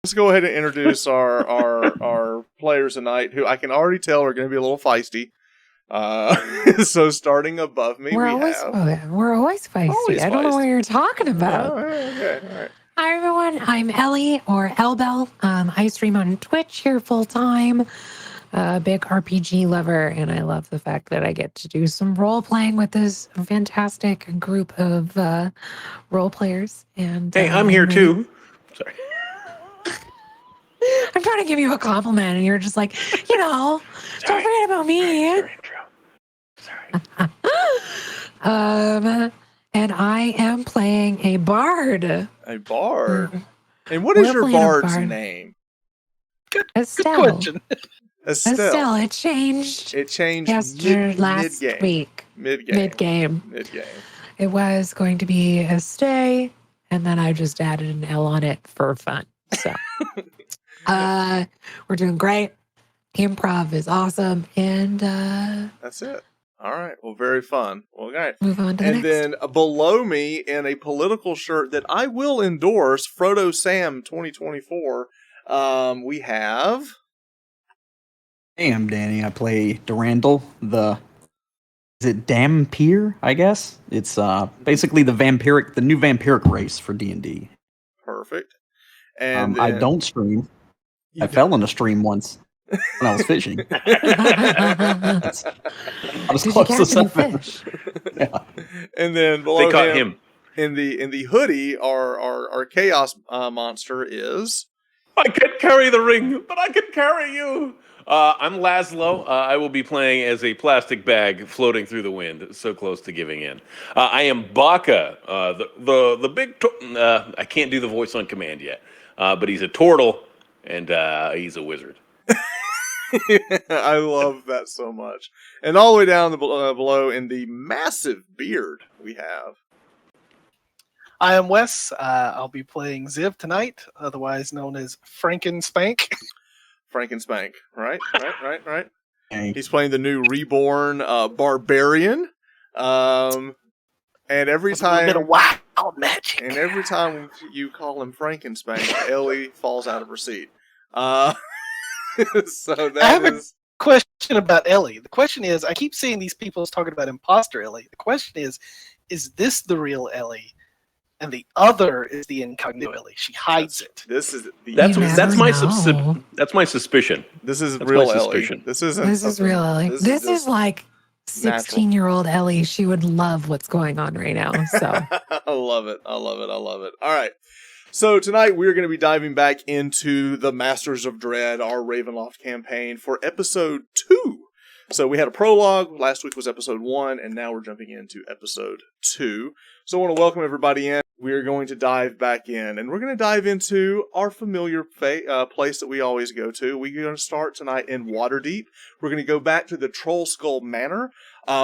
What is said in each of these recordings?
let's go ahead and introduce our players tonight, who I can already tell are going to be a little feisty. So starting above me, we're always feisty. Always I don't know feisty. what you're talking about. Oh, okay, all right. Hi everyone, I'm Ellie or Elbel. I stream on Twitch here full time. Big RPG lover, and I love the fact that I get to do some role playing with this fantastic group of role players. And hey, I'm here too. Sorry. I'm trying to give you a compliment, and you're just like, don't forget about me. Your intro. Sorry. And I am playing a bard. A bard. And what is your bard's name? Good Estelle. question. Estelle. It changed. It changed last week. Mid-game. It was going to be a stay, and then I just added an L on it for fun. So, we're doing great. Improv is awesome, and that's it. All right. Well, very fun. Well, all right. Move on to the next. And then below me, in a political shirt that I will endorse, Frodo Sam 2024. We have. Hey, I'm Danny. I play Darundal, is it Dampier, I guess? It's basically the new vampiric race for D&D. Perfect. And I don't stream. I fell in a stream once when I was fishing. I was close to something. Yeah. And then below they caught him. In the hoodie, our chaos monster is. I can't carry the ring, but I can carry you. I'm Laszlo. I will be playing as a plastic bag floating through the wind, so close to giving in. I am Baka, the big. I can't do the voice on command yet, but he's a turtle and he's a wizard. I love that so much. And all the way down below in the massive beard we have. I am Wes. I'll be playing Xiv tonight, otherwise known as Frankenspank. Frankenspank, right. He's playing the new reborn barbarian. And every time a bit of wild magic. And every time you call him Frankenspank, Ellie falls out of her seat. So that I have a question about Ellie. The question is, I keep seeing these people talking about imposter Ellie. The question is this the real Ellie? And the other is the incognito Ellie. She hides it. This is that's my suspicion. This is that's real my Ellie. Suspicion. This is real Ellie. This is like 16-year-old Ellie. She would love what's going on right now. So I love it. All right. So tonight we're going to be diving back into the Masters of Dread, our Ravenloft campaign for episode 2. So we had a prologue. Last week was episode 1, and now we're jumping into episode 2. So I want to welcome everybody in. We're going to dive back in, and we're going to dive into our familiar place that we always go to. We're going to start tonight in Waterdeep. We're going to go back to the Troll Skull Manor,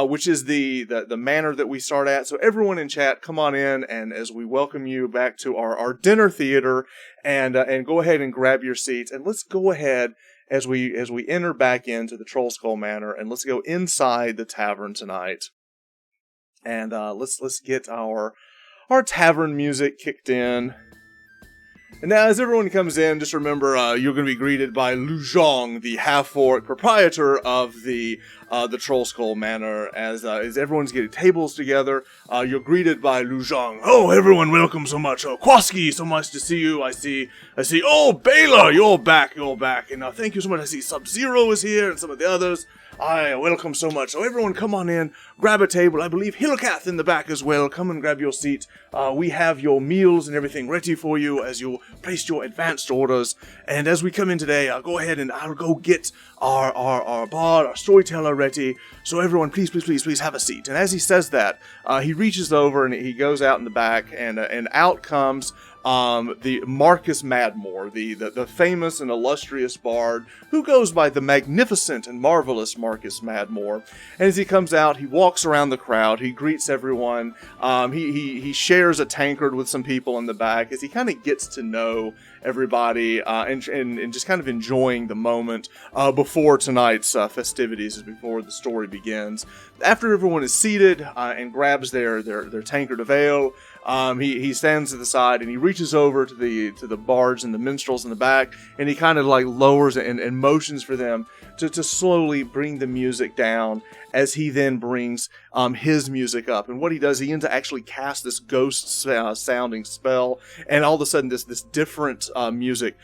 which is the manor that we start at. So everyone in chat, come on in, and as we welcome you back to our dinner theater, and go ahead and grab your seats, and let's go ahead as we enter back into the Troll Skull Manor, and let's go inside the tavern tonight. And let's get our tavern music kicked in. And now, as everyone comes in, just remember you're going to be greeted by Luzhong, the half-orc proprietor of the Troll Skull Manor. As everyone's getting tables together, you're greeted by Luzhong. Oh, everyone, welcome so much. Oh, Kwaski, so much to see you. I see. Oh, Bela, you're back. And thank you so much. I see Sub-Zero is here, and some of the others. Welcome so much. So everyone come on in, grab a table. I believe Hilkath in the back as well. Come and grab your seat. We have your meals and everything ready for you as you placed your advanced orders. And as we come in today, I'll go ahead and I'll go get our bard, our storyteller ready. So everyone, please have a seat. And as he says that, he reaches over and he goes out in the back, and out comes the Marcus Madmore, the famous and illustrious bard who goes by the magnificent and marvelous Marcus Madmore. And as he comes out, he walks around the crowd, he greets everyone, he shares a tankard with some people in the back as he kind of gets to know everybody and just kind of enjoying the moment before tonight's festivities, before the story begins. After everyone is seated and grabs their tankard of ale, He stands at the side and he reaches over to the bards and the minstrels in the back, and he kind of like lowers and motions for them to slowly bring the music down, as he then brings his music up. And what he does, he ends to actually cast this ghost sounding spell, and all of a sudden this different music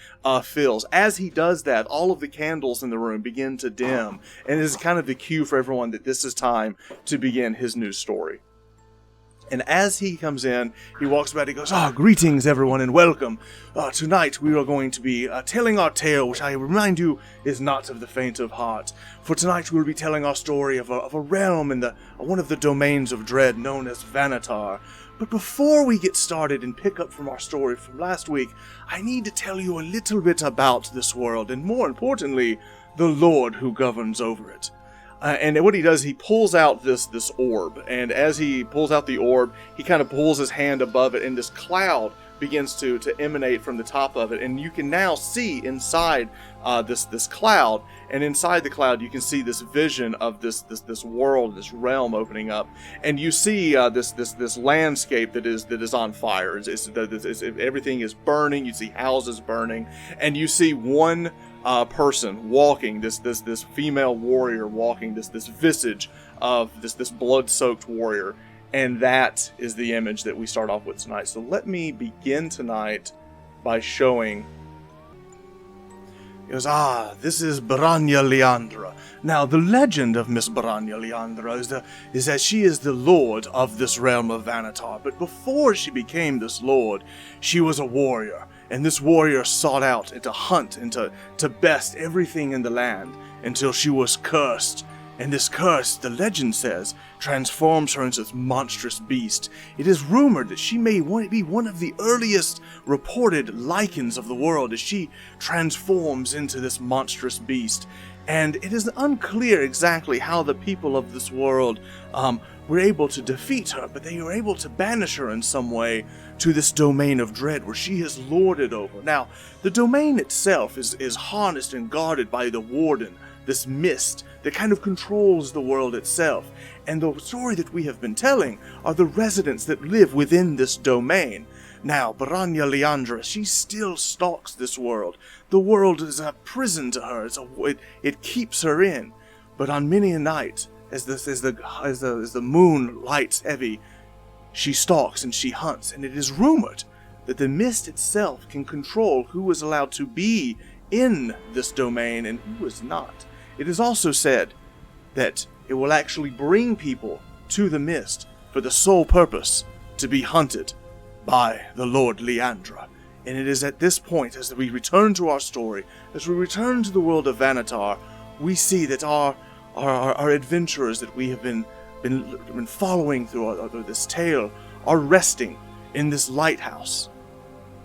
fills. As he does that, all of the candles in the room begin to dim, and it is kind of the cue for everyone that this is time to begin his new story. And as he comes in, he walks about, he goes, greetings everyone and welcome. Tonight we are going to be telling our tale, which I remind you is not of the faint of heart. For tonight we will be telling our story of a realm in one of the domains of dread known as Vanatar. But before we get started and pick up from our story from last week, I need to tell you a little bit about this world, and more importantly, the Lord who governs over it. And what he does, he pulls out this orb, and as he pulls out the orb, he kind of pulls his hand above it, and this cloud begins to emanate from the top of it, and you can now see inside this cloud, and inside the cloud you can see this vision of this world, this realm opening up, and you see this landscape that is on fire. Everything is burning. You see houses burning, and you see one person walking, this female warrior walking, this visage of this blood-soaked warrior, and that is the image that we start off with tonight. So let me begin tonight by showing. He goes, this is Baranya Leandra. Now, the legend of Miss Baranya Leandra is that she is the lord of this realm of Vanatar. But before she became this lord, she was a warrior. And this warrior sought out and to hunt and to best everything in the land until she was cursed. And this curse, the legend says, transforms her into this monstrous beast. It is rumored that she may be one of the earliest reported lycans of the world as she transforms into this monstrous beast. And it is unclear exactly how the people of this world were able to defeat her, but they were able to banish her in some way to this domain of dread where she is lorded over. Now, the domain itself is harnessed and guarded by the warden, this mist that kind of controls the world itself. And the story that we have been telling are the residents that live within this domain. Now, Baranya Leandra, she still stalks this world. The world is a prison to her. It keeps her in. But on many a night, as the moon lights heavy, she stalks and she hunts. And it is rumored that the mist itself can control who is allowed to be in this domain and who is not. It is also said that it will actually bring people to the mist for the sole purpose to be hunted by the Lord Leandra. And it is at this point, as we return to our story, as we return to the world of Vanatar, we see that our adventurers that we have been following through this tale are resting in this lighthouse.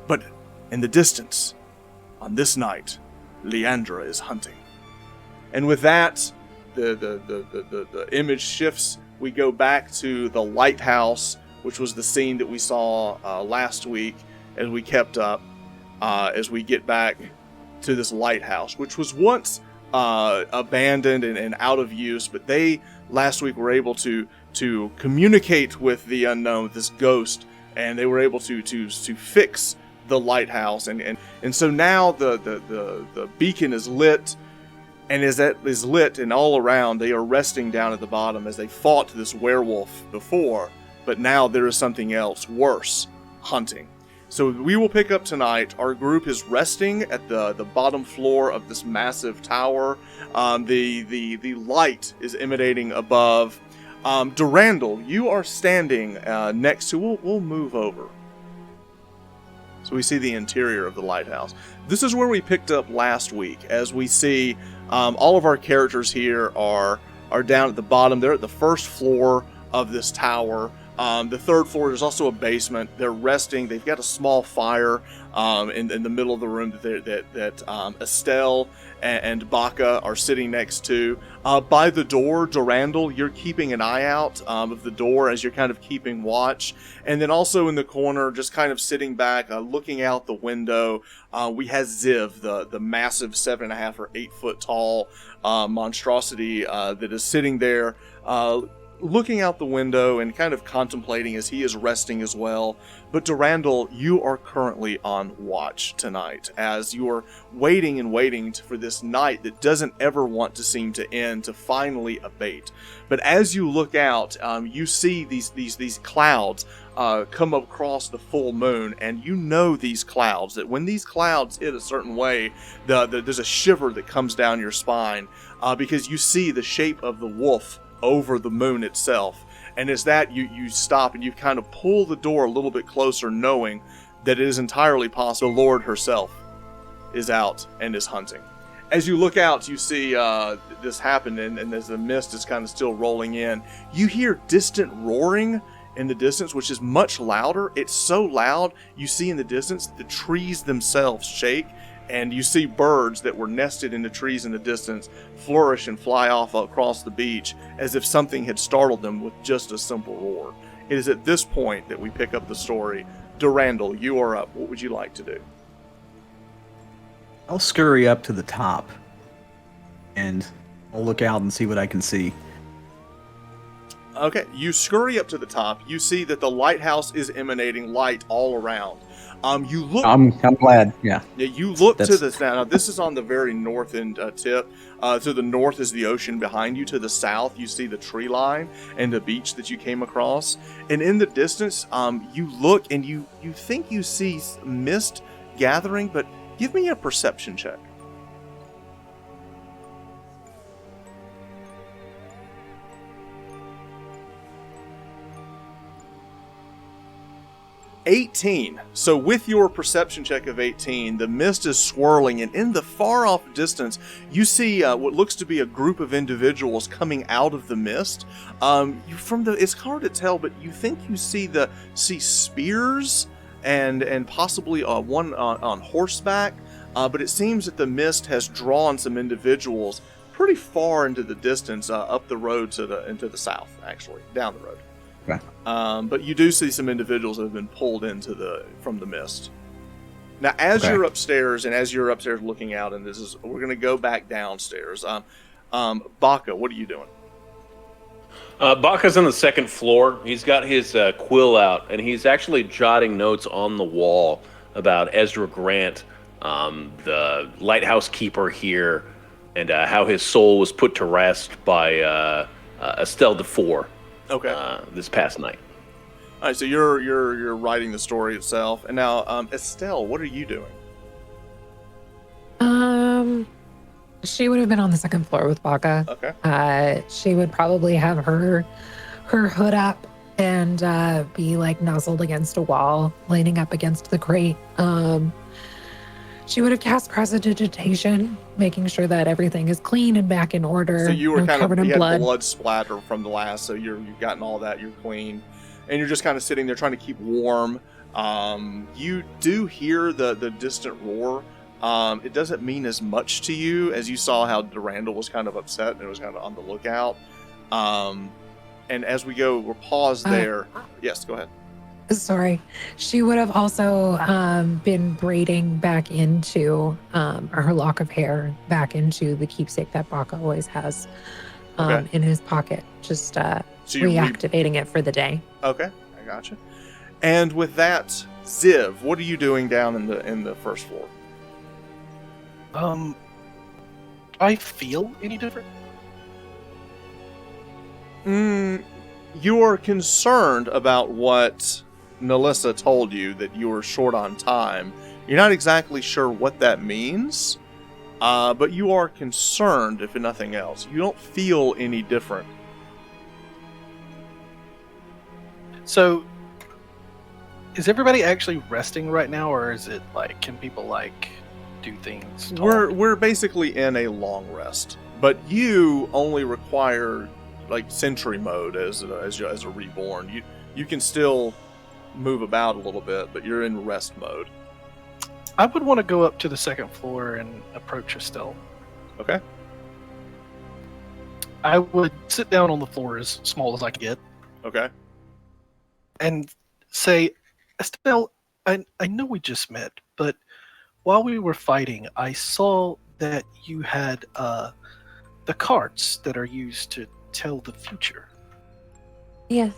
But in the distance, on this night, Leandra is hunting. And with that, the image shifts. We go back to the lighthouse, which was the scene that we saw last week as we kept up, as we get back to this lighthouse, which was once abandoned and out of use, but they last week were able to communicate with the unknown, this ghost, and they were able to fix the lighthouse, and so now the beacon is lit. And as that is lit and all around, they are resting down at the bottom as they fought this werewolf before, but now there is something else worse, hunting. So we will pick up tonight. Our group is resting at the bottom floor of this massive tower. The light is emanating above. Darundal, you are standing next to, we'll move over. So we see the interior of the lighthouse. This is where we picked up last week, as we see all of our characters here are down at the bottom. They're at the first floor of this tower. The third floor, there's also a basement. They're resting. They've got a small fire in the middle of the room that Esteel and Baka are sitting next to. By the door, Darundal, you're keeping an eye out of the door as you're kind of keeping watch. And then also in the corner, just kind of sitting back, looking out the window, we have Xiv, the massive 7.5 or 8 foot tall monstrosity that is sitting there, looking out the window and kind of contemplating as he is resting as well. But Darundal, you are currently on watch tonight as you are waiting and waiting for this night that doesn't ever want to seem to end to finally abate. But as you look out, you see these clouds come across the full moon, and you know these clouds, that when these clouds hit a certain way, there's a shiver that comes down your spine because you see the shape of the wolf over the moon itself. And as that, you stop and you kind of pull the door a little bit closer, knowing that it is entirely possible the Lord herself is out and is hunting. As you look out, you see this happen, and as the mist is kind of still rolling in, you hear distant roaring in the distance, which is much louder. It's so loud, you see in the distance the trees themselves shake, and you see birds that were nested in the trees in the distance flourish and fly off across the beach as if something had startled them with just a simple roar. It is at this point that we pick up the story. Darundal, you are up. What would you like to do? I'll scurry up to the top, and I'll look out and see what I can see. Okay, you scurry up to the top. You see that the lighthouse is emanating light all around. You look. I'm glad. Yeah. You look to the now. This is on the very north end tip. To the north is the ocean behind you. To the south, you see the tree line and the beach that you came across. And in the distance, you look and you think you see mist gathering. But give me a perception check. 18. So with your perception check of 18, the mist is swirling, and in the far off distance, you see what looks to be a group of individuals coming out of the mist. It's hard to tell, but you think you see spears and possibly one on horseback. But it seems that the mist has drawn some individuals pretty far into the distance, up the road into the south, actually, down the road. Okay. But you do see some individuals that have been pulled from the mist. Now, as you're upstairs looking out, and we're going to go back downstairs. Baka, what are you doing? Baka's on the second floor. He's got his quill out, and he's actually jotting notes on the wall about Ezra Grant, the lighthouse keeper here, and how his soul was put to rest by Esteel this past night. All right, so you're writing the story itself, and now Esteel, what are you doing? She would have been on the second floor with Baka. Okay. She would probably have her hood up and be like nuzzled against a wall, leaning up against the crate. She would have cast Prestidigitation, making sure that everything is clean and back in order. So you were covered in blood. Blood splatter from the last, so you've gotten all that, you're clean. And you're just kind of sitting there trying to keep warm. You do hear the distant roar. It doesn't mean as much to you as you saw how Darundal was kind of upset and was kind of on the lookout. And as we're paused there. Yes, go ahead. Sorry. She would have also been braiding back into her lock of hair back into the keepsake that Baka always has in his pocket, just reactivating it for the day. Okay, I gotcha. And with that, Xiv, what are you doing down in the first floor? Do I feel any different? You are concerned about what Nalissa told you, that you were short on time. You're not exactly sure what that means, but you are concerned, if nothing else. You don't feel any different. So, is everybody actually resting right now, or is it like, can people like do things? We're basically in a long rest, but you only require like sentry mode as a reborn. You can still move about a little bit, but you're in rest mode. I would want to go up to the second floor and approach Esteel. Okay. I would sit down on the floor as small as I could get. Okay. And say, Esteel, I know we just met, but while we were fighting, I saw that you had the cards that are used to tell the future. Yes.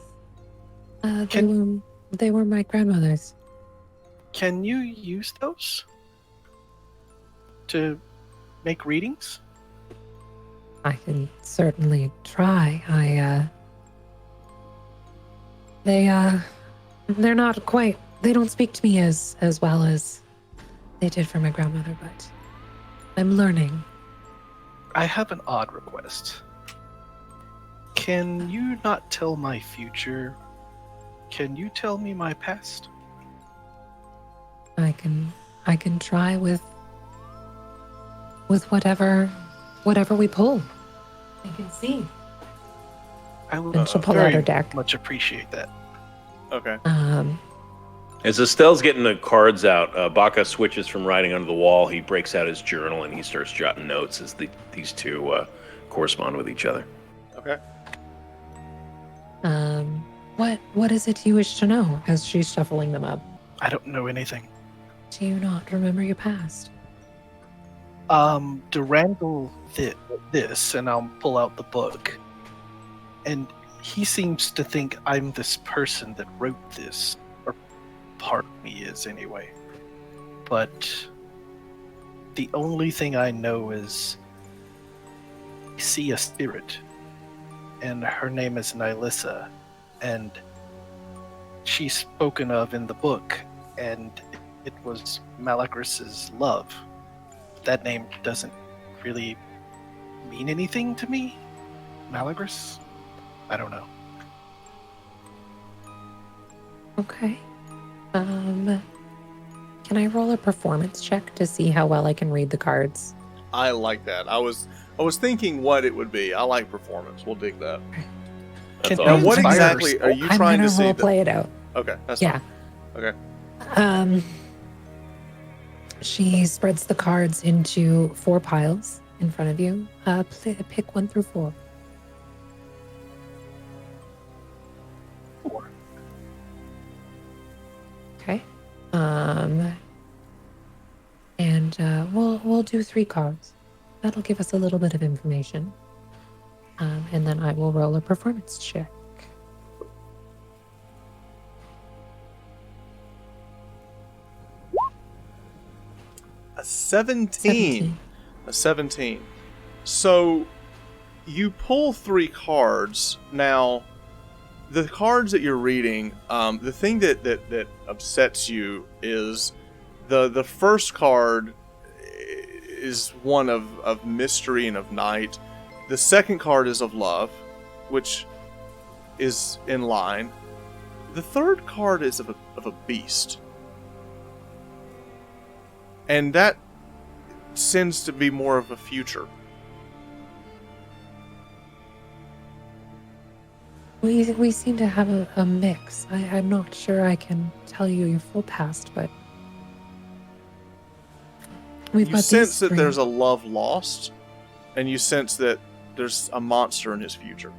They were my grandmother's. Can you use those to make readings? I can certainly try. They're not quite. They don't speak to me as well as they did for my grandmother, but I'm learning. I have an odd request. Can you not tell my future? Can you tell me my past? I can try with whatever we pull. I can see. I would And she'll pull out very her deck. much appreciate that. Okay. As Estelle's getting the cards out, Baka switches from writing under the wall. He breaks out his journal and he starts jotting notes as these two correspond with each other. Okay. What is it you wish to know? As she's shuffling them up. I don't know anything. Do you not remember your past? Darundal did this, and I'll pull out the book. And he seems to think I'm this person that wrote this, or part of me is anyway. But the only thing I know is I see a spirit, and her name is Nylissa, and she's spoken of in the book, and it was Malagris's love. That name doesn't really mean anything to me. Malagris? I don't know. Okay. Can I roll a performance check to see how well I can read the cards? I like that. I was thinking what it would be. I like performance. We'll dig that. That's Can Now, awesome. what inspire exactly herself. are you I'm trying gonna to see? role play it out. Okay, that's Yeah. fine. Okay. She spreads the cards into 4 piles in front of you. Pick 1 through 4. 4. Okay. And we'll do 3 cards. That'll give us a little bit of information. And then I will roll a performance check. A 17. A 17. So you pull 3 cards. Now, the cards that you're reading, the thing that upsets you is the first card is one of mystery and of night. The second card is of love, which is in line. The third card is of a beast. And that seems to be more of a future. We seem to have a mix. I'm not sure I can tell you your full past, but we've You got sense these that 3. there's a love lost, and you sense that there's a monster in his future.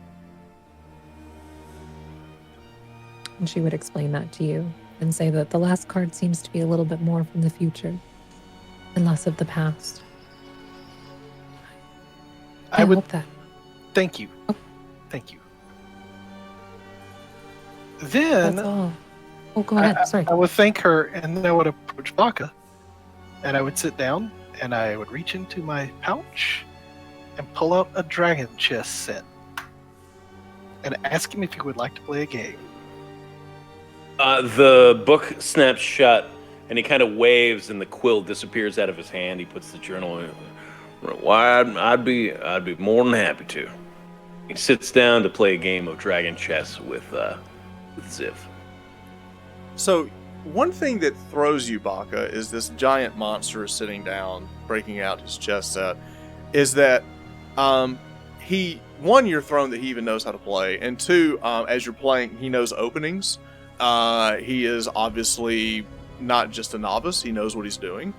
And she would explain that to you and say that the last card seems to be a little bit more from the future and less of the past. I would hope that. thank you. Oh. Thank you. Then That's all. Oh, go ahead. Sorry. I would thank her, and then I would approach Baka, and I would sit down, and I would reach into my pouch and pull out a dragon chess set and ask him if he would like to play a game. The book snaps shut, and he kind of waves, and the quill disappears out of his hand. He puts the journal in. Why, I'd be more than happy to. He sits down to play a game of dragon chess with Xiv. So, one thing that throws you, Baka, is this giant monster is sitting down, breaking out his chess set. Is that you're thrown that he even knows how to play, and 2, as you're playing, he knows openings. He is obviously not just a novice; he knows what he's doing.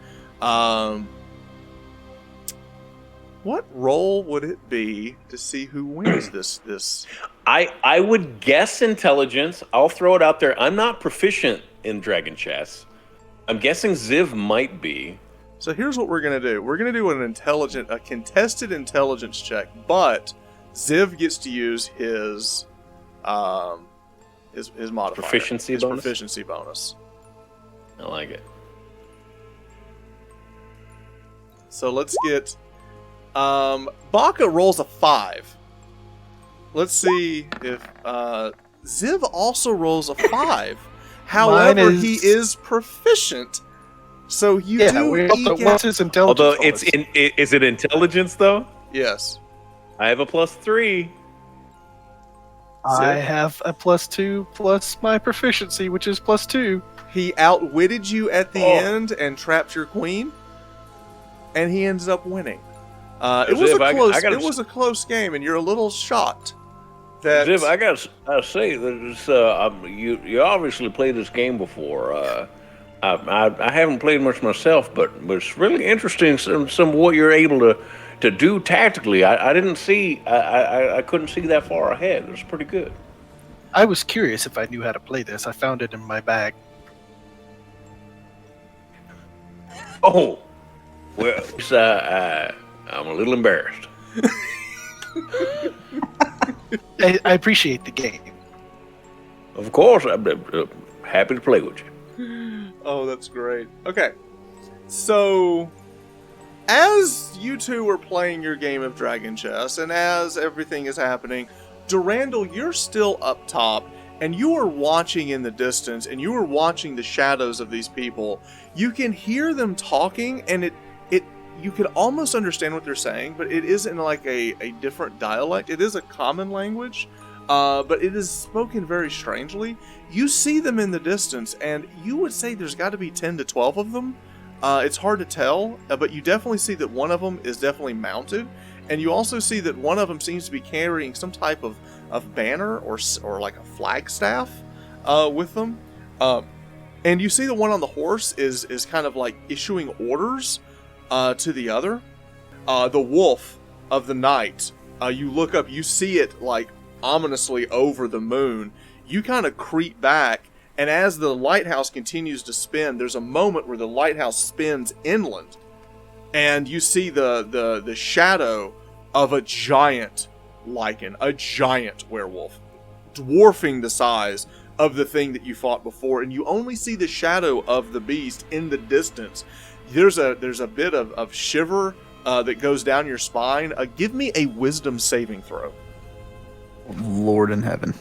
What role would it be to see who wins this? I would guess intelligence. I'll throw it out there. I'm not proficient in dragon chess. I'm guessing Xiv might be. So here's what we're gonna do. We're gonna do a contested intelligence check, but Xiv gets to use his his modifier, Proficiency his bonus? proficiency bonus. I like it. So let's get Baka rolls a 5. Let's see if Xiv also rolls a 5. However, he is proficient, so you do eke out. What's his intelligence? Although bonus? is it intelligence though? Yes. I have a +3. I have a +2 plus my proficiency, which is +2. He outwitted you at the end and trapped your queen, and he ends up winning. It was a close game, and you're a little shocked. Ziv, I gotta say that you obviously played this game before. I haven't played much myself, but it's really interesting some of what you're able to do tactically. I didn't see, I couldn't see that far ahead. It was pretty good. I was curious if I knew how to play this. I found it in my bag. Oh, well, I'm a little embarrassed. I appreciate the game. Of course, I'm happy to play with you. Oh, that's great. Okay, so as you two are playing your game of Dragon Chess, and as everything is happening, Darundal, you're still up top, and you are watching in the distance, and you are watching the shadows of these people. You can hear them talking, and you can almost understand what they're saying, but it is in like a different dialect. It is a common language, but it is spoken very strangely. You see them in the distance, and you would say there's got to be 10 to 12 of them. It's hard to tell, but you definitely see that one of them is definitely mounted, and you also see that one of them seems to be carrying some type of banner or like a flagstaff with them. And you see the one on the horse is kind of like issuing orders to the other. The wolf of the night, you look up, you see it like ominously over the moon. You kind of creep back, and as the lighthouse continues to spin, there's a moment where the lighthouse spins inland, and you see the shadow of a giant lichen, a giant werewolf, dwarfing the size of the thing that you fought before, and you only see the shadow of the beast in the distance. There's a bit of shiver that goes down your spine. Give me a wisdom saving throw. Lord in heaven.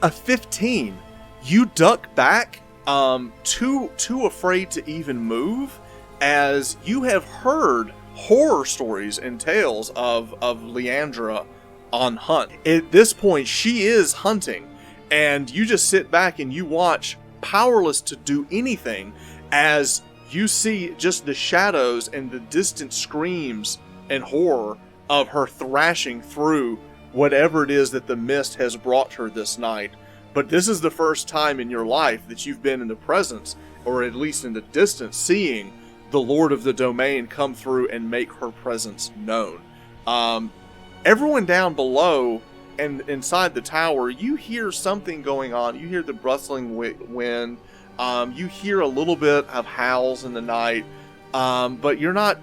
A 15. You duck back, too afraid to even move, as you have heard horror stories and tales of Leandra on hunt. At this point, she is hunting, and you just sit back and you watch, powerless to do anything, as you see just the shadows and the distant screams and horror of her thrashing through whatever it is that the mist has brought her this night. But this is the first time in your life that you've been in the presence, or at least in the distance, seeing the Lord of the Domain come through and make her presence known. Everyone down below and inside the tower, you hear something going on. You hear the rustling wind. You hear a little bit of howls in the night, but you're not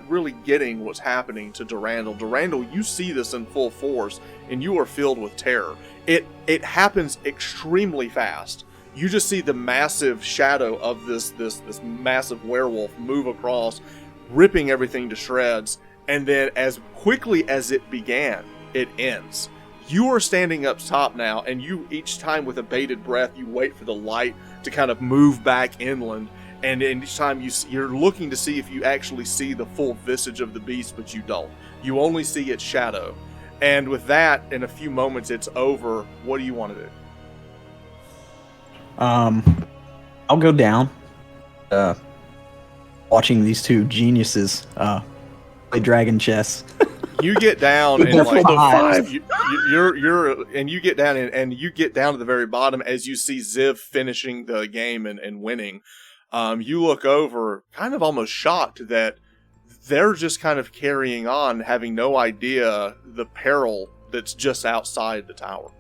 really getting what's happening to Darundal. Darundal, you see this in full force, and you are filled with terror. It happens extremely fast. You just see the massive shadow of this massive werewolf move across, ripping everything to shreds, and then as quickly as it began, it ends. You are standing up top now, and you, each time with a bated breath, you wait for the light to kind of move back inland, and each time you're looking to see if you actually see the full visage of the beast, but you don't. You only see its shadow. And with that, in a few moments, it's over. What do you want to do? I'll go down. Watching these two geniuses play dragon chess. You get down and They're like five. you get down and you get down to the very bottom as you see Xiv finishing the game and winning. You look over, kind of almost shocked that they're just kind of carrying on, having no idea the peril that's just outside the tower.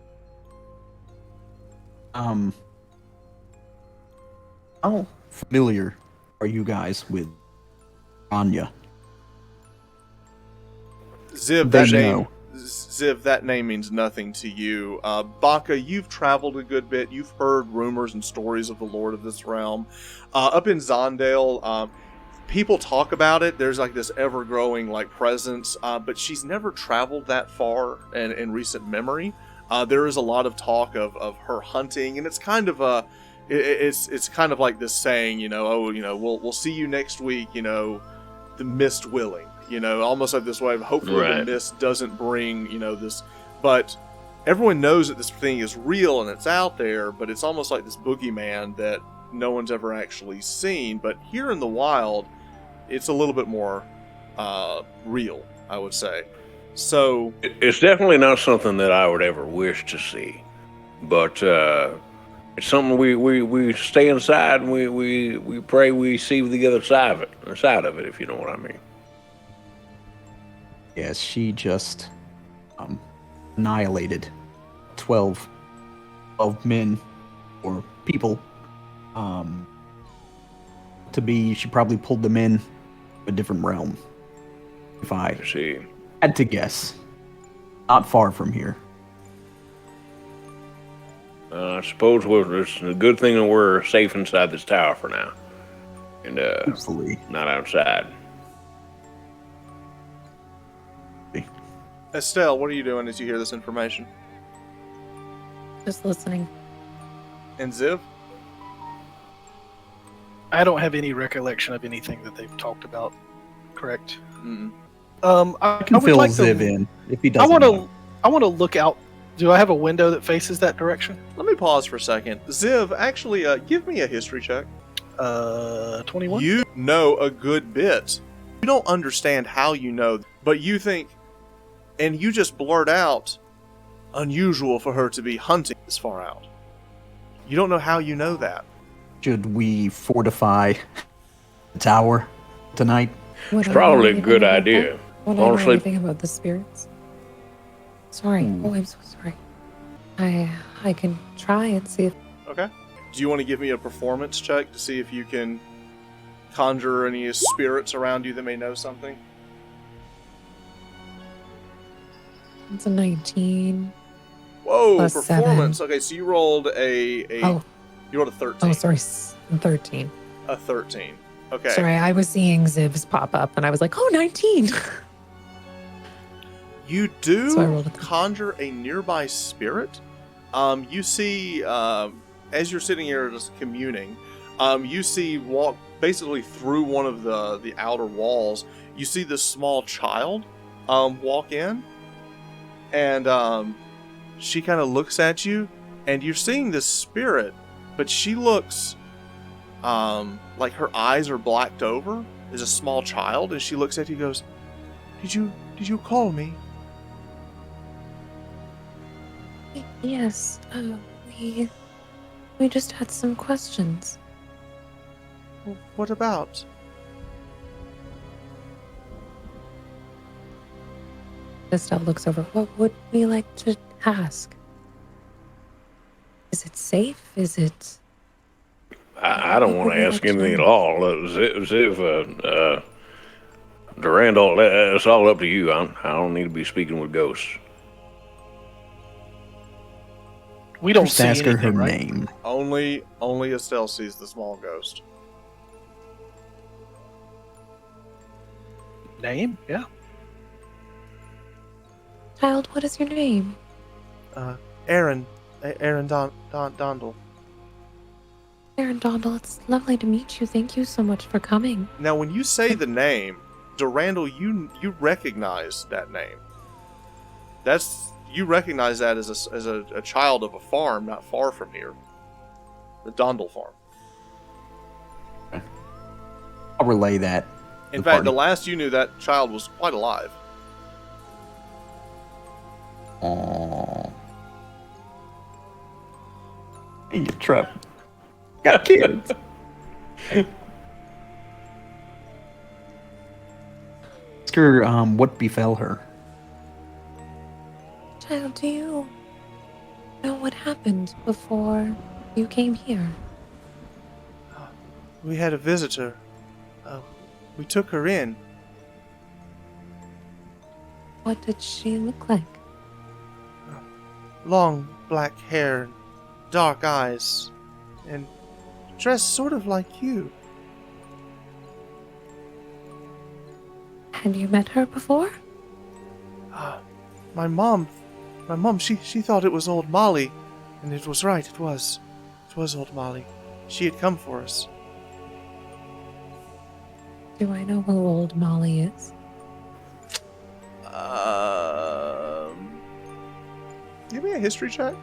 How familiar are you guys with Anya? Xiv, They that name. know. Xiv, that name means nothing to you. Baka, you've traveled a good bit. You've heard rumors and stories of the Lord of this realm. Up in Zondale, people talk about it. There's like this ever-growing like presence, but she's never traveled that far in recent memory. There is a lot of talk of her hunting, and it's kind of it's kind of like this saying, we'll see you next week, the mist willing, almost like this way of hopefully Right. the mist doesn't bring, this, but everyone knows that this thing is real and it's out there, but it's almost like this boogeyman that no one's ever actually seen. But here in the wild, it's a little bit more real, I would say. So It's definitely not something that I would ever wish to see, but it's something we stay inside and we pray we see the other side of it, if you know what I mean. Yes, she just annihilated 12 men or people. She probably pulled them in a different realm. If I See, had to guess, not far from here. I suppose it's a good thing that we're safe inside this tower for now, and Absolutely. not outside. Estelle, what are you doing as you hear this information? Just listening. And Ziv? I don't have any recollection of anything that they've talked about. Correct. Mm. I can would fill like Ziv to, in if he I doesn't. want know. to look out. Do I have a window that faces that direction? Let me pause for a second. Ziv, actually, give me a history check. 21. You know a good bit. You don't understand how you know, but you think, and you just blurt out, unusual for her to be hunting this far out. You don't know how you know that. Should we fortify the tower tonight? Would It's I know probably a anything good about idea. that? Would I know Honestly, anything about the spirits? Sorry. Oh, I'm so sorry. I can try and see if Okay. Do you want to give me a performance check to see if you can conjure any spirits around you that may know something? it's a 19. Whoa, Plus performance. 7. Okay, so you rolled Oh, you rolled a 13. sorry, 13. A 13. Okay. Sorry, I was seeing Zivs pop up, and I was like, oh, 19. You So I do rolled a conjure a nearby spirit. You see, as you're sitting here just communing, you see walk basically through one of the outer walls. You see this small child walk in, and she kind of looks at you, and you're seeing this spirit, but she looks like her eyes are blacked over. As a small child, and she looks at you, and goes, "Did you call me?" Yes, we just had some questions. What about? Estelle looks over. What would we like to ask? Is it safe? Is it... I don't want to ask anything at all. Ziv, Darundal, it's all up to you. I don't need to be speaking with ghosts. We don't Just see ask her anything, her right? name. Only Estelle sees the small ghost. Name? Yeah. Child, what is your name? Aaron Dondell. Aaron Dondell, it's lovely to meet you. Thank you so much for coming. Now, when you say the name, Darundal, you recognize that name. You recognize that as a child of a farm not far from here, the Dondell Farm. I'll relay that. In The fact, the party. last you knew, that child was quite alive. Aww. You trapped. Got kids. Ask her what befell her. Child, do you know what happened before you came here? We had a visitor. We took her in. What did she look like? Long black hair, dark eyes, and dressed sort of like you. Had you met her before? My mom, she thought it was old Molly, and it was right, it was. It was old Molly. She had come for us. Do I know who old Molly is? Give me a history check.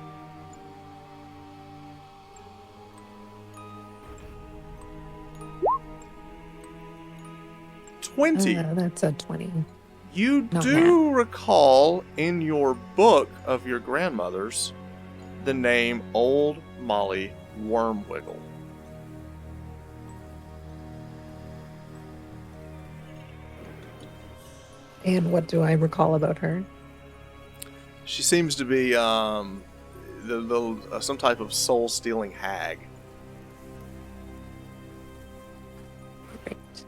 That's a 20. You Not do recall in your book of your grandmother's the name Old Molly Wormwiggle. And what do I recall about her? She seems to be some type of soul-stealing hag. Great.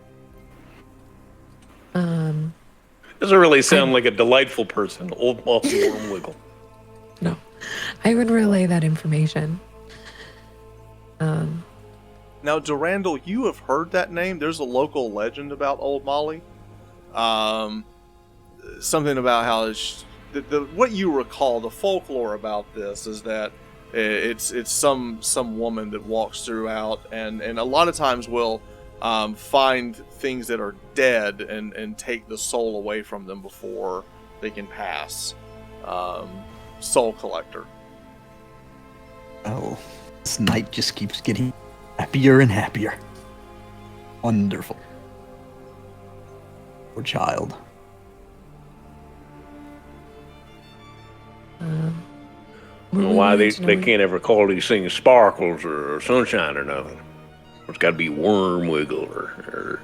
Doesn't really sound like a delightful person, old Molly Wormwiggle. No. I would relay that information. Now, Darundal, you have heard that name. There's a local legend about Old Molly. Something about how what you recall, the folklore about this is that it's some woman that walks throughout and a lot of times will find things that are dead and take the soul away from them before they can pass. Soul collector. Oh, this night just keeps getting happier and happier. Wonderful. Poor child. Why they can't ever call these things sparkles or sunshine or nothing. It's got to be Wormwiggle or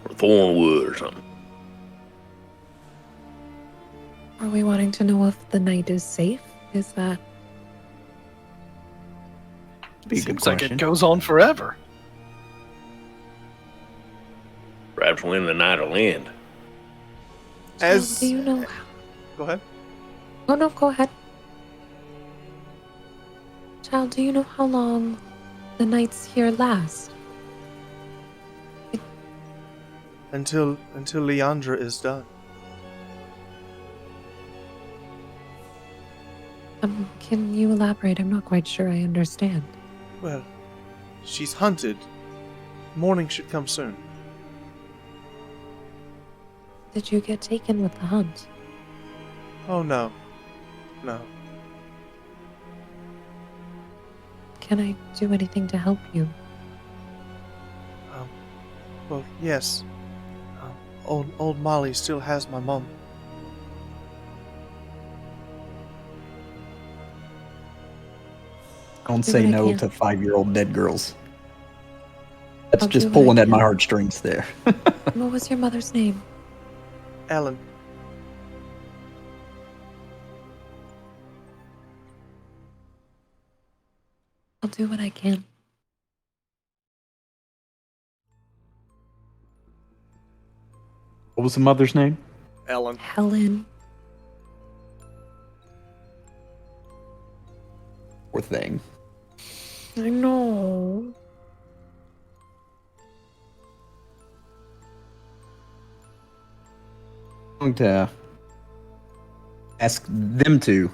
Thornwood or something. Are we wanting to know if the night is safe? Is that... Be a good Seems like question. it goes on forever. Perhaps when the night will end. As Do you know... Go ahead. Oh, no, go ahead. Child, do you know how long the nights here last? Until Leandra is done. Can you elaborate? I'm not quite sure I understand. Well, she's hunted. Morning should come soon. Did you get taken with the hunt? Oh no. No. Can I do anything to help you? Well, yes. Old Molly still has my mom. Don't Do say what I no can. to 5-year-old dead girls. That's I'll just do what I pulling at my can. heartstrings there. What was your mother's name? Ellen. I'll do what I can. What was the mother's name? Ellen. Helen. Poor thing. I know. I'm going to ask them to.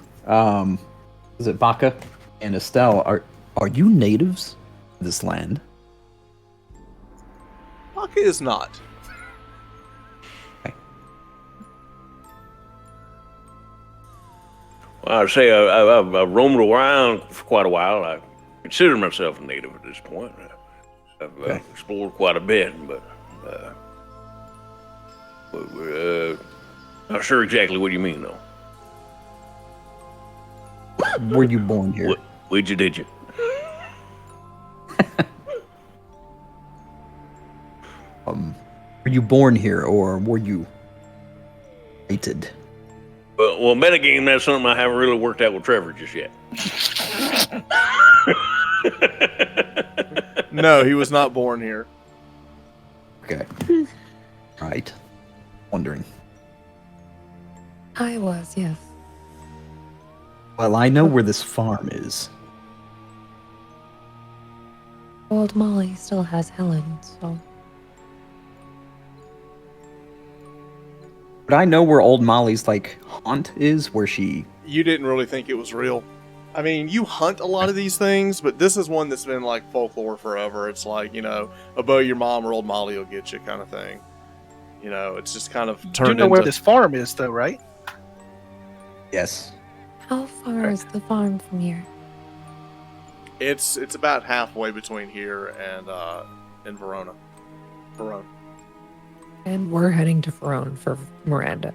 Is it Baka and Estelle? Are you natives of this land? Baka is not. Well, I'd say I've roamed around for quite a while. I consider myself a native at this point. I've Okay. explored quite a bit, but not sure exactly what you mean, though. Were you born here? Did you? Were you born here, or were you mated? Well, metagame, that's something I haven't really worked out with Trevor just yet. No, he was not born here. Okay. Right. Wondering. I was, yes. Well, I know where this farm is. Old Molly still has Helen, so. But I know where old Molly's, like, haunt is, where she... You didn't really think it was real. I mean, you hunt a lot of these things, but this is one that's been like folklore forever. It's like, above your mom or old Molly will get you kind of thing. It's just kind of turned You know into... where this farm is, though, right? Yes. How far is the farm from here? It's about halfway between here and Verona. Verona. And we're heading to Ferone for Miranda.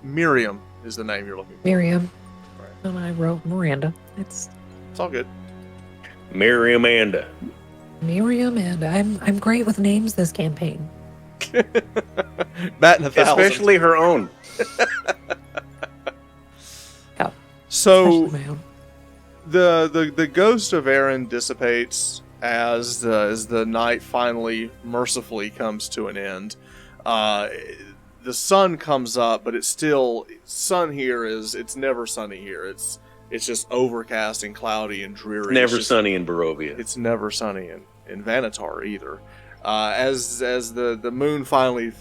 Miriam is the name you're looking for. Miriam. Right. And I wrote Miranda. It's all good. Mary Amanda. Miriam, and I'm great with names this campaign. Batting 1,000. Especially her own. Yeah. So Especially my own. the ghost of Aaron dissipates as the night finally mercifully comes to an end. The sun comes up, but it's still sun here it's never sunny here. It's just overcast and cloudy and dreary. Never sunny in Barovia. It's never sunny in Vanatar either. As the moon finally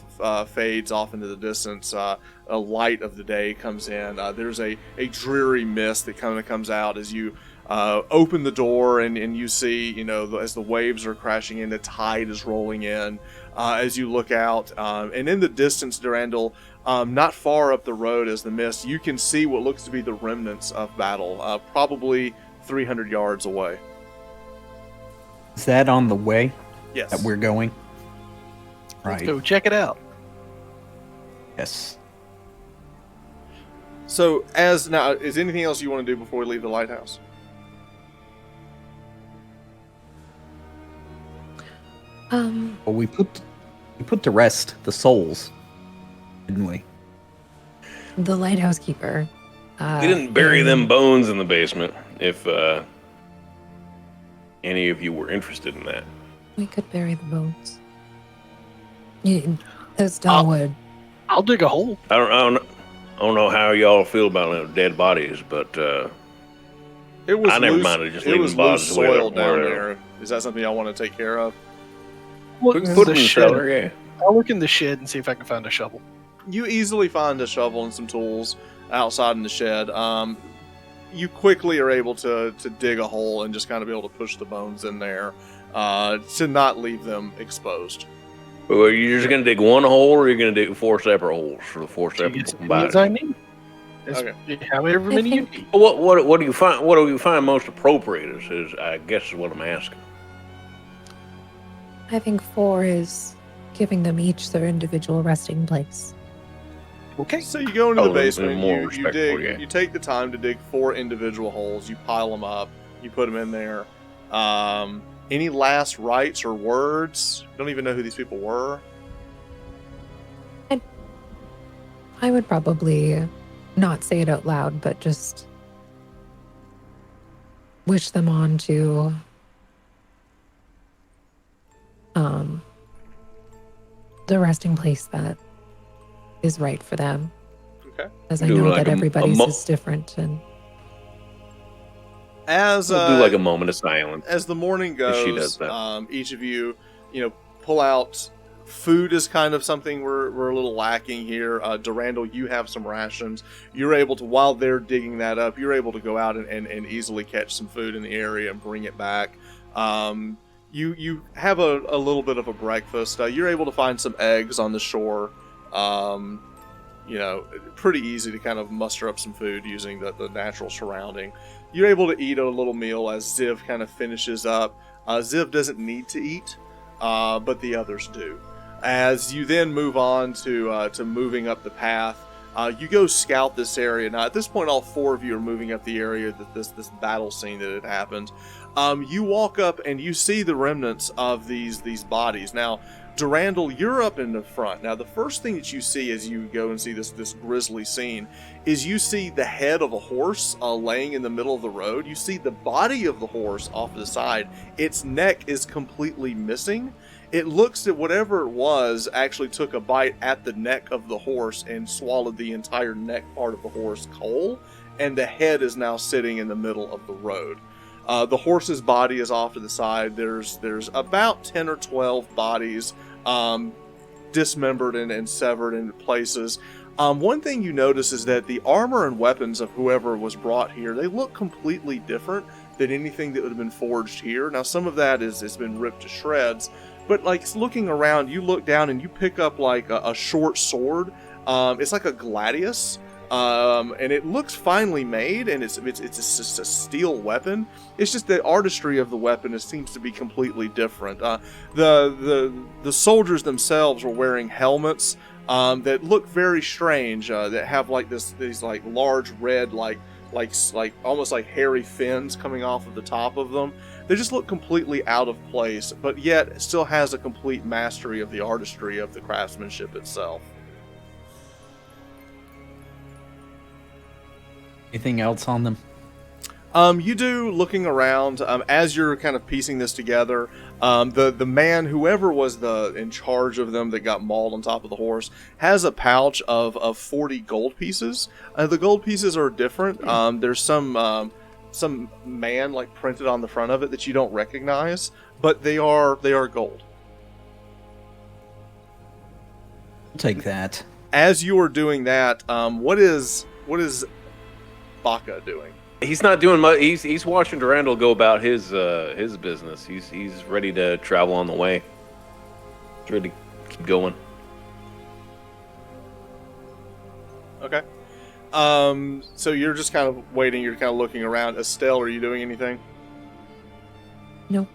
fades off into the distance, a light of the day comes in. There's a dreary mist that kind of comes out as you open the door and you see, as the waves are crashing in, the tide is rolling in. As you look out, and in the distance, Darundal, not far up the road as the mist, you can see what looks to be the remnants of battle, probably 300 yards away. Is that on the way Yes. that we're going? Let's Right. go check it out. Yes. So, is anything else you want to do before we leave the lighthouse? Well, we put to rest the souls, didn't we? The lighthouse keeper. We didn't bury them bones in the basement, if any of you were interested in that. We could bury the bones. Estelle would. I'll dig a hole. I don't know how y'all feel about dead bodies, but It was I never loose, minded just it leaving was bodies loose where- soil down where- there. Is that something y'all want to take care of? We can put them in the cellar, yeah. I'll look in the shed and see if I can find a shovel. You easily find a shovel and some tools outside in the shed. You quickly are able to dig a hole and just kind of be able to push the bones in there to not leave them exposed. Well, you're just going to dig one hole, or you're going to dig 4 separate holes for the 4 separate As many as bodies? I need. Okay. However many you need. What do you find? What do you find most appropriate? Is I guess is what I'm asking. I think 4 is giving them each their individual resting place. Okay. So you go into the Oh, basement, more you respectful, dig, yeah. you take the time to dig 4 individual holes, you pile them up, you put them in there. Any last rites or words? Don't even know who these people were. I would probably not say it out loud, but just wish them on to the resting place that is right for them. Okay. As I Do know like that a everybody's mo- is different, and As We'll do like a moment of silence. as the morning If goes, she does that. each of you, pull out. Food is kind of something we're a little lacking here. Darundal, you have some rations. You're able to, while they're digging that up, you're able to go out and easily catch some food in the area and bring it back. You have a little bit of a breakfast. You're able to find some eggs on the shore. Pretty easy to kind of muster up some food using the natural surrounding. You're able to eat a little meal as Xiv kind of finishes up. Xiv doesn't need to eat, but the others do. As you then move on to moving up the path, you go scout this area. Now, at this point, all 4 of you are moving up the area that this battle scene that had happened. You walk up and you see the remnants of these bodies. Now, Darundal, you're up in the front. Now, the first thing that you see as you go and see this grisly scene is you see the head of a horse laying in the middle of the road. You see the body of the horse off to the side. Its neck is completely missing. It looks that whatever it was actually took a bite at the neck of the horse and swallowed the entire neck part of the horse whole, and the head is now sitting in the middle of the road. The horse's body is off to the side. There's about 10 or 12 bodies dismembered and severed in places. One thing you notice is that the armor and weapons of whoever was brought here, they look completely different than anything that would have been forged here. Now, some of that has been ripped to shreds, but like looking around, you look down and you pick up like a short sword. It's like a gladius. And it looks finely made, and it's just a steel weapon. It's just the artistry of the weapon seems to be completely different. The soldiers themselves were wearing helmets that look very strange. That have like these like large red like almost like hairy fins coming off of the top of them. They just look completely out of place, but yet it still has a complete mastery of the artistry of the craftsmanship itself. Anything else on them? You do, looking around, as you're kind of piecing this together, the man, whoever was in charge of them that got mauled on top of the horse, has a pouch of 40 gold pieces. The gold pieces are different. There's some man like printed on the front of it that you don't recognize, but they are gold. I'll take that. As you are doing that, what is Baka doing? He's not doing much. He's watching Darundal go about his business. He's ready to travel on the way. He's ready to keep going. Okay. So you're just kind of waiting. You're kind of looking around. Estelle, are you doing anything? No.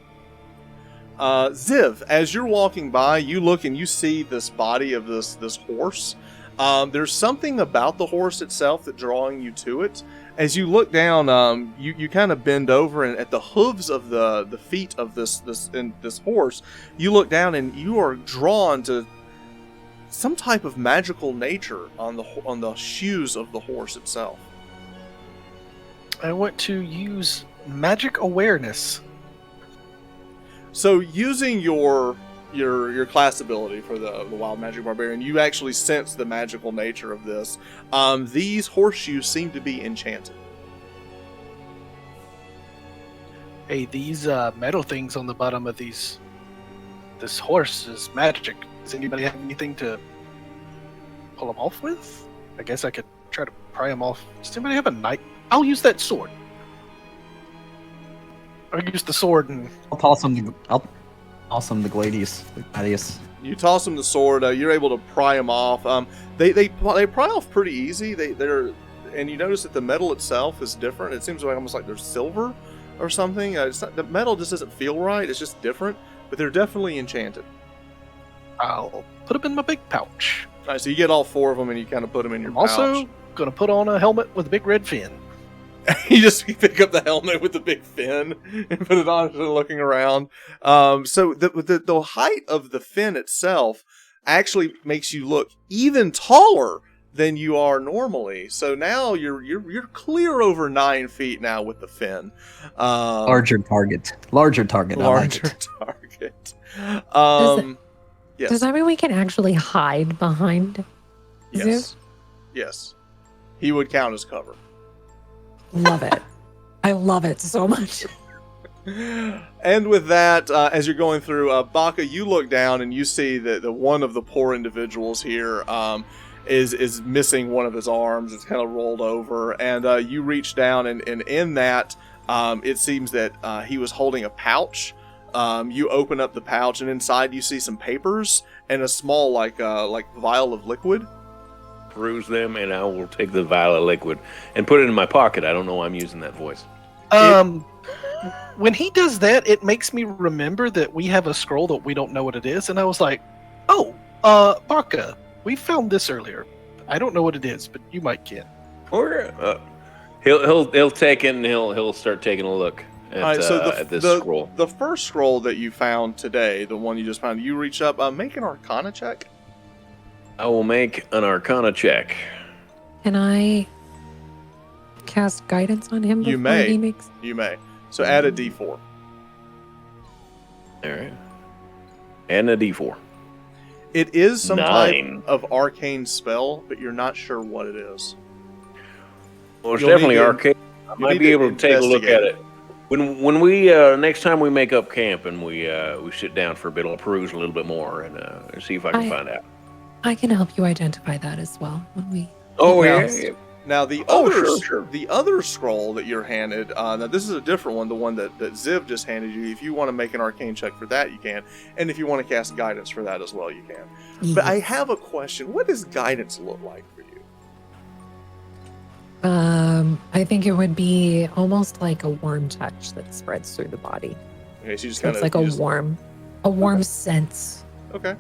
Xiv, as you're walking by, you look and you see this body of this horse. There's something about the horse itself that's drawing you to it. As you look down, you kind of bend over, and at the hooves of the feet of this horse, you look down and you are drawn to some type of magical nature on the shoes of the horse itself. I want to use magic awareness. So using your class ability for the Wild Magic Barbarian, you actually sense the magical nature of this. These horseshoes seem to be enchanted. Hey, these metal things on the bottom of this horse is magic. Does anybody have anything to pull them off with? I guess I could try to pry them off. Does anybody have a knife? I'll use that sword. I'll use the sword and... I'll toss him the gladius. You toss them the sword. You're able to pry them off. They pry off pretty easy. And you notice that the metal itself is different. It seems like almost like there's silver or something. The metal just doesn't feel right. It's just different. But they're definitely enchanted. I'll put them in my big pouch. All right, so you get all 4 of them and you kind of put them in your I'm pouch. also going to put on a helmet with a big red fin. You pick up the helmet with the big fin and put it on, looking around. So the height of the fin itself actually makes you look even taller than you are normally. So now you're clear over 9 feet now with the fin. Larger target. Larger target. Yes. Does that mean we can actually hide behind Yes. Ziv? Yes. He would count as cover. Love it. I love it so much. And with that, as you're going through, Baka, you look down and you see that one of the poor individuals here is missing one of his arms. It's kind of rolled over, and you reach down, and in that, it seems that he was holding a pouch. You open up the pouch, and inside you see some papers and a small like vial of liquid. Peruse them, and I will take the vial of liquid and put it in my pocket. I don't know why I'm using that voice. When he does that, it makes me remember that we have a scroll that we don't know what it is, and I was like, "Oh, Baka, we found this earlier. I don't know what it is, but you might can." Or he'll take it and he'll start taking a look. at, All right, so at this scroll. the first scroll that you found today, the one you just found, you reach up, make an Arcana check. I will make an Arcana check. Can I cast guidance on him before You may. he makes? You may. So add a D4. All right. And a D4. It is some 9. type of arcane spell, but you're not sure what it is. Well, it's You'll definitely need to- arcane. I you'll might need be to able to take a look at investigate. it. When we next time we make up camp and we sit down for a bit, I'll peruse a little bit more and see if I can find out. I can help you identify that as well when we. Oh Yeah. yeah. Now the Oh, other sure. the other scroll that you're handed, now this is a different one, the one that Xiv just handed you. If you want to make an arcane check for that, you can, and if you want to cast guidance for that as well, you can. But I have a question: what does guidance look like for you? I think it would be almost like a warm touch that spreads through the body. Okay, so you just So kind it's of like a warm sense. Okay.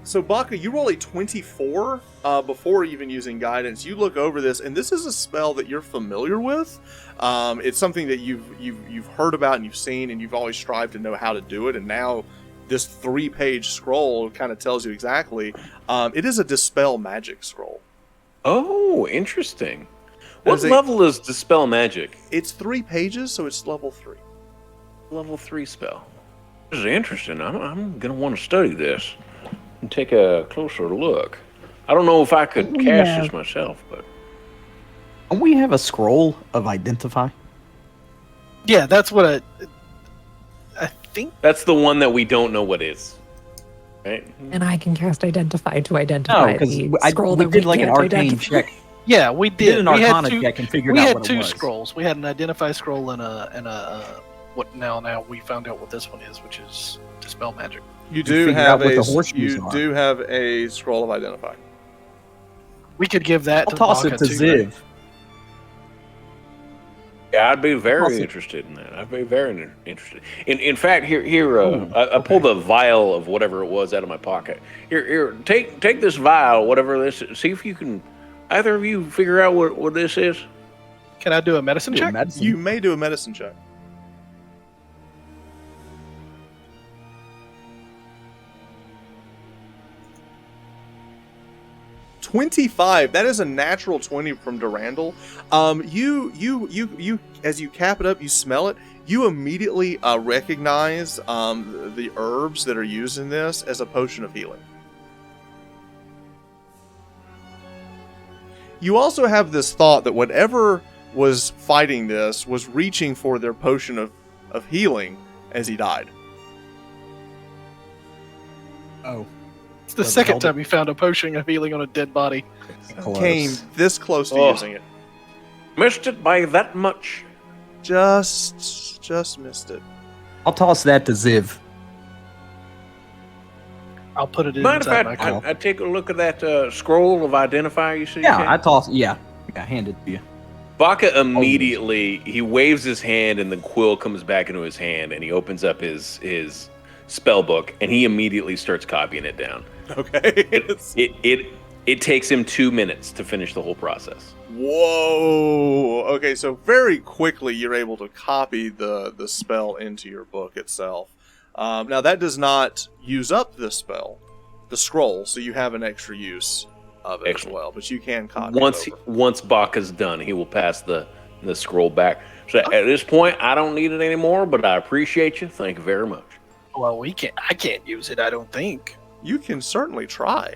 So Baka, you roll a 24 before even using guidance. You look over this, and this is a spell that you're familiar with. It's something that you've heard about and you've seen, and you've always strived to know how to do it. And now this 3-page scroll kind of tells you exactly. It is a Dispel magic scroll. Oh, interesting. What As a- level is Dispel Magic? It's 3 pages, so it's level 3. Level 3 spell. This is interesting. I'm gonna want to study this and take a closer look. I don't know if I could cast this myself, but Don't we have a scroll of identify? Yeah, that's what I think. that's the one that we don't know what is. Right? And I can cast identify to identify No, because the I scroll we that did we like an can't arcane identify. check. Yeah, we We did. did an We had arcana two- check and figured We out had what it two was. scrolls. We had an identify scroll and a what now we found out what this one is, which is Dispel Magic. You do figure have out what a the horseshoes you are. do have a scroll of identify. We could give that I'll to toss Baka it to too, Ziv. right? Yeah, I'd be very Also- interested in that. I'd be very interested. In fact, here, I pulled a vial of whatever it was out of my pocket. Here, take this vial, whatever this is. See if you can, either of you, figure out what this is. Can I do a medicine Do check? medicine. You may do a medicine check. $25. That is a natural 20 from Darundal. You as you cap it up, you smell it. You immediately recognize the herbs that are used in this as a potion of healing. You also have this thought that whatever was fighting this was reaching for their potion of healing as he died. Oh, It's the Doesn't second hold time we found a potion of healing on a dead body. close. Came this close to Oh. using it. Missed it by that much. Just missed it. I'll toss that to Ziv. I'll put it in Mind if inside my coat. I take a look at that scroll of identifier you see? Yeah, Ken? I toss. Yeah, hand it to you. Baka immediately he waves his hand and the quill comes back into his hand and he opens up his spell book and he immediately starts copying it down. Okay. It takes him 2 minutes to finish the whole process. Whoa. Okay, so very quickly you're able to copy the spell into your book itself. Now that does not use up the spell, the scroll, so you have an extra use of it Excellent. as well. But you can copy Once it over. once Baka's done, he will pass the scroll back. So at this point, I don't need it anymore, but I appreciate you. Thank you very much. Well, I can't use it. I don't think. You can certainly try.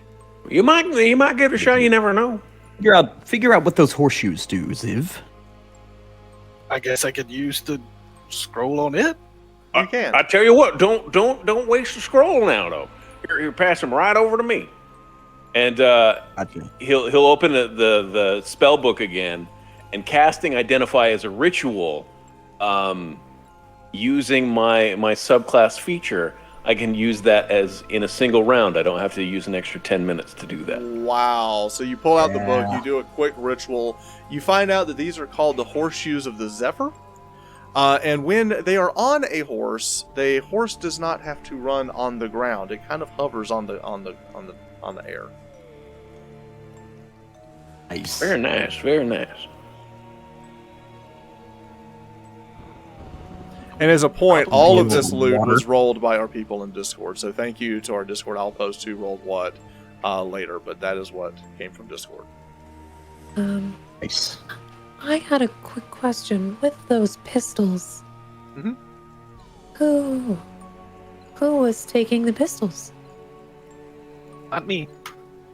You might give it a shot. You never know. Figure out what those horseshoes do, Ziv. I guess I could use the scroll on it. You can. I tell you what, don't waste the scroll now, though. You're pass them right over to me, and Gotcha. he'll open the spell book again, and casting identify as a ritual, using my subclass feature. I can use that as in a single round. I don't have to use an extra 10 minutes to do that. Wow. So you pull out the book, Yeah. you do a quick ritual. You find out that these are called the horseshoes of the Zephyr. And when they are on a horse, the horse does not have to run on the ground. It kind of hovers on the air. Nice. Very nice, very nice. And as a point, all of this loot Water. was rolled by our people in Discord. So thank you to our Discord. I'll post who rolled what later, but that is what came from Discord. Nice. I had a quick question with those pistols. Mhm. Who was taking the pistols? Not me.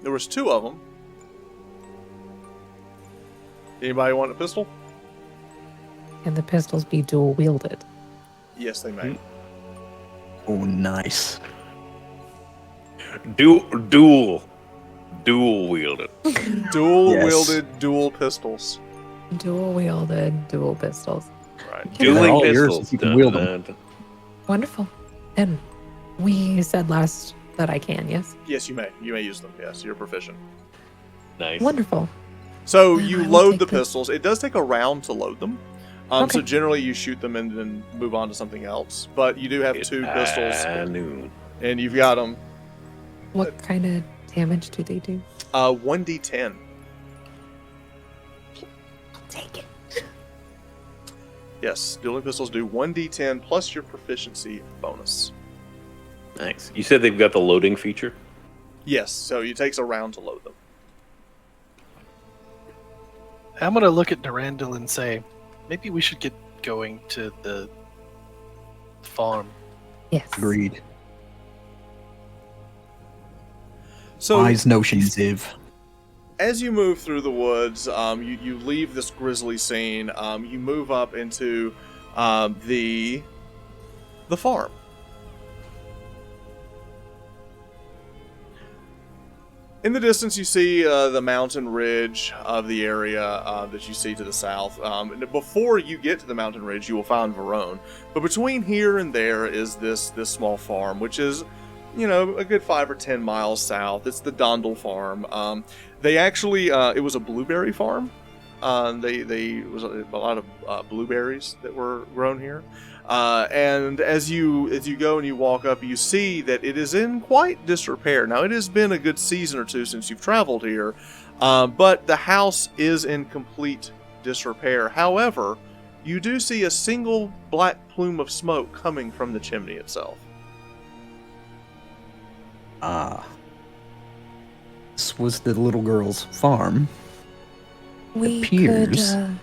There was 2 of them. Anybody want a pistol? Can the pistols be dual wielded? Yes, they may. Oh, nice. Dual wielded. Dual Yes. wielded dual pistols. Dual wielded dual pistols. Right. Okay. They're Dueling all yours pistols. if you can wield them. Wonderful. And we said last that I can, yes? Yes, you may. You may use them. Yes, you're proficient. Nice. Wonderful. So I you will load take the the- pistols. It does take a round to load them. Okay. So generally you shoot them and then move on to something else. But you do have 2 pistols, I knew. and you've got them What kind of damage do they do? 1d10. I'll take it. Yes, dueling pistols do 1d10 plus your proficiency bonus. Nice. You said they've got the loading feature? Yes, so it takes a round to load them. I'm gonna look at Darundal and say, maybe we should get going to the farm. Yes. Agreed. So Wise notion, Ziv. as you move through the woods, you leave this grisly scene. You move up into the farm. In the distance, you see the mountain ridge of the area that you see to the south. And before you get to the mountain ridge, you will find Verone. But between here and there is this small farm, which is, you know, a good 5 or 10 miles south. It's the Dondell Farm. They actually, it was a blueberry farm. It was a lot of blueberries that were grown here. And as you go and you walk up, you see that it is in quite disrepair. Now, it has been a good season or 2 since you've traveled here, but the house is in complete disrepair. However, you do see a single black plume of smoke coming from the chimney itself. This was the little girl's farm. We appears could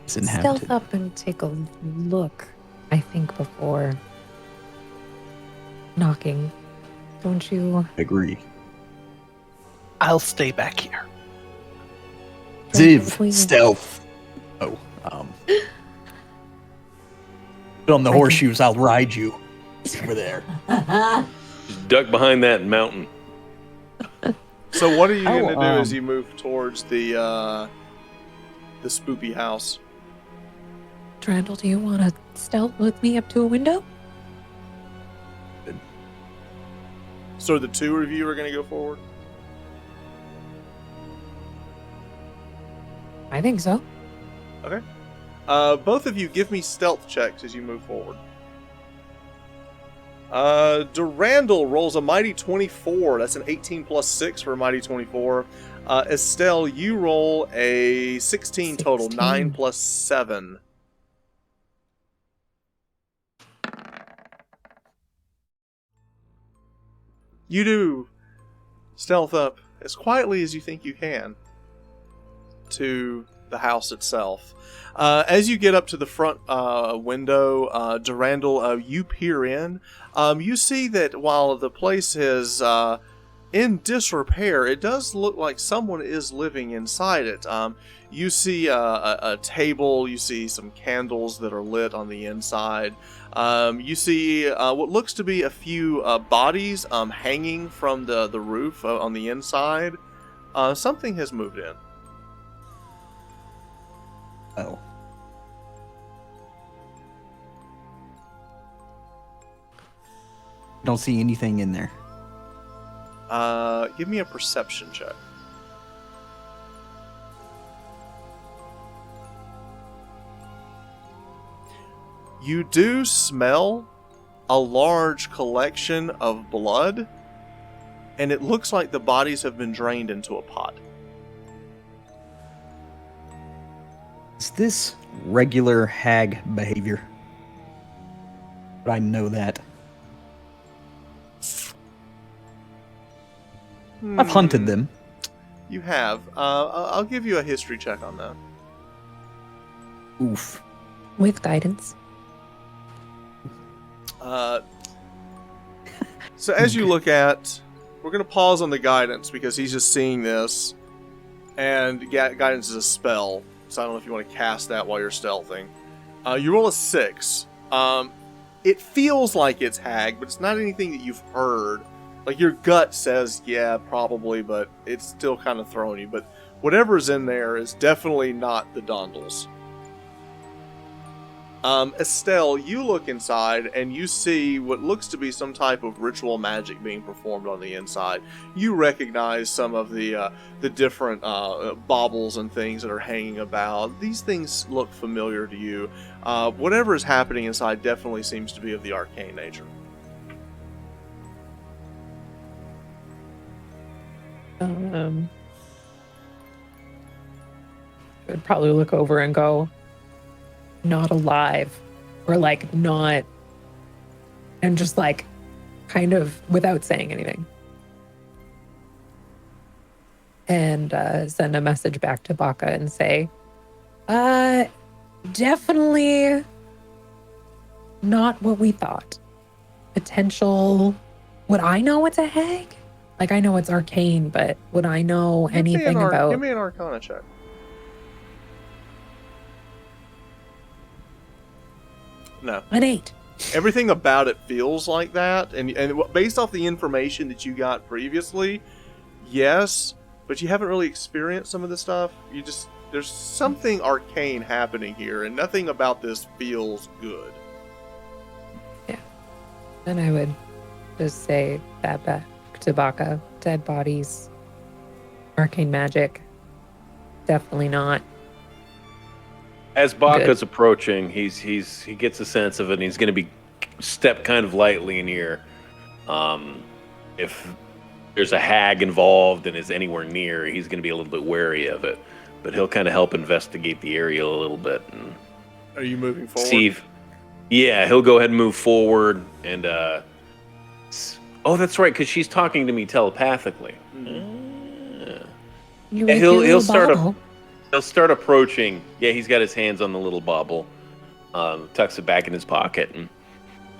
It's inhabited. stealth up and take a look, I think, before knocking. Don't you? Agree. I'll stay back here. Ziv, stealth. Oh, put on the I can- horseshoes. I'll ride you over there. Just duck behind that mountain. So what are you going to do Oh, as you move towards the spoopy house? Drandle, do you want to stealth with me up to a window? So the 2 of you are going to go forward? I think so. Okay. Both of you give me stealth checks as you move forward. Darundal rolls a mighty 24. That's an 18 plus 6 for a mighty 24. Estelle, you roll a 16 total, 16. 9 plus 7. You do stealth up as quietly as you think you can to the house itself. As you get up to the front window, Darundal, you peer in. You see that while the place is in disrepair, it does look like someone is living inside it. You see a table, you see some candles that are lit on the inside. You see what looks to be a few bodies hanging from the roof on the inside. Something has moved in. Oh. Don't see anything in there. Give me a perception check. You do smell a large collection of blood, and it looks like the bodies have been drained into a pot. Is this regular hag behavior? but I know that. I've hunted them. You have. I'll give you a history check on that. Oof. With guidance. So as you look at, we're going to pause on the guidance because he's just seeing this, and guidance is a spell, so I don't know if you want to cast that while you're stealthing. You roll a 6. It feels like it's hag, but it's not anything that you've heard. Like, your gut says, yeah, probably, but it's still kind of throwing you. But whatever's in there is definitely not the Dondels. Estelle, you look inside and you see what looks to be some type of ritual magic being performed on the inside. You recognize some of the different baubles and things that are hanging about. These things look familiar to you. Whatever is happening inside definitely seems to be of the arcane nature. I would probably look over and go, not alive, or like not, and just like kind of without saying anything, and send a message back to Baka and say, definitely not what we thought. Potential. Would I know it's a hag? Like, I know it's arcane, but would I know anything about? Give me an Arcana check. No. An 8. Everything about it feels like that, and based off the information that you got previously, yes, but you haven't really experienced some of this stuff. There's something arcane happening here, and nothing about this feels good. Yeah. And I would just say that back to Baka. Dead bodies. Arcane magic. Definitely not. As Baka's approaching, he gets a sense of it, and he's going to be step kind of lightly in here. If there's a hag involved and is anywhere near, he's going to be a little bit wary of it. But he'll kind of help investigate the area a little bit. And are you moving forward? see yeah, he'll go ahead and move forward. And oh, that's right, because she's talking to me telepathically. He'll start approaching. Yeah, he's got his hands on the little bauble, tucks it back in his pocket, and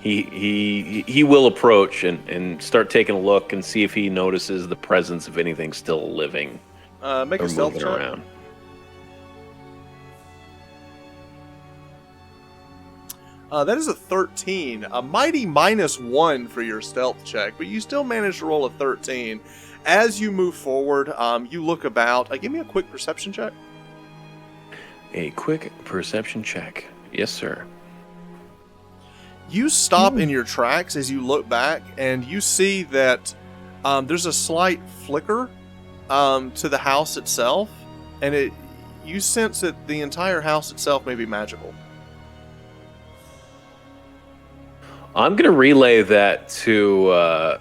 he will approach and start taking a look and see if he notices the presence of anything still living. Make a stealth check. Around. That is a 13, a mighty -1 for your stealth check, but you still managed to roll a 13. As you move forward, you look about. Give me a quick perception check. A quick perception check. Yes, sir. You stop in your tracks as you look back, and you see that there's a slight flicker to the house itself, and you sense that the entire house itself may be magical. I'm going to relay that to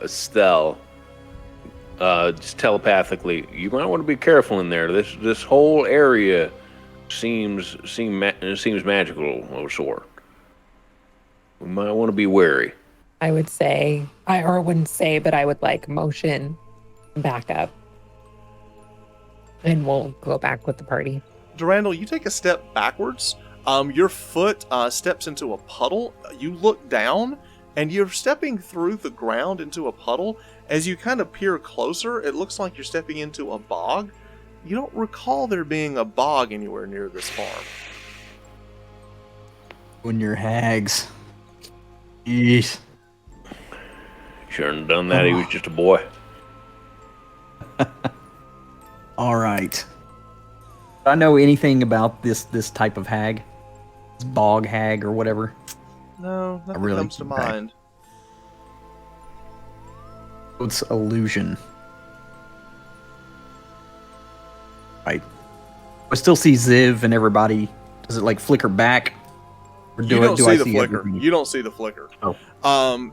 Estelle, just telepathically. You might want to be careful in there. This whole area seems magical of sort. We might want to be wary. I would say, I wouldn't say, but I would like motion back up, and we'll go back with the party. Darundal, you take a step backwards. Your foot steps into a puddle. You look down, and you're stepping through the ground into a puddle. As you kind of peer closer, it looks like you're stepping into a bog. You don't recall there being a bog anywhere near this farm. When you're hags. Jeez. Shouldn't have done that. He was just a boy. All right. Do I know anything about this type of hag? This bog hag or whatever? No, nothing comes to mind. It's illusion. Right. I still see Xiv and everybody. Does it like flicker back? Or You don't see the flicker. everything? You don't see the flicker. Oh.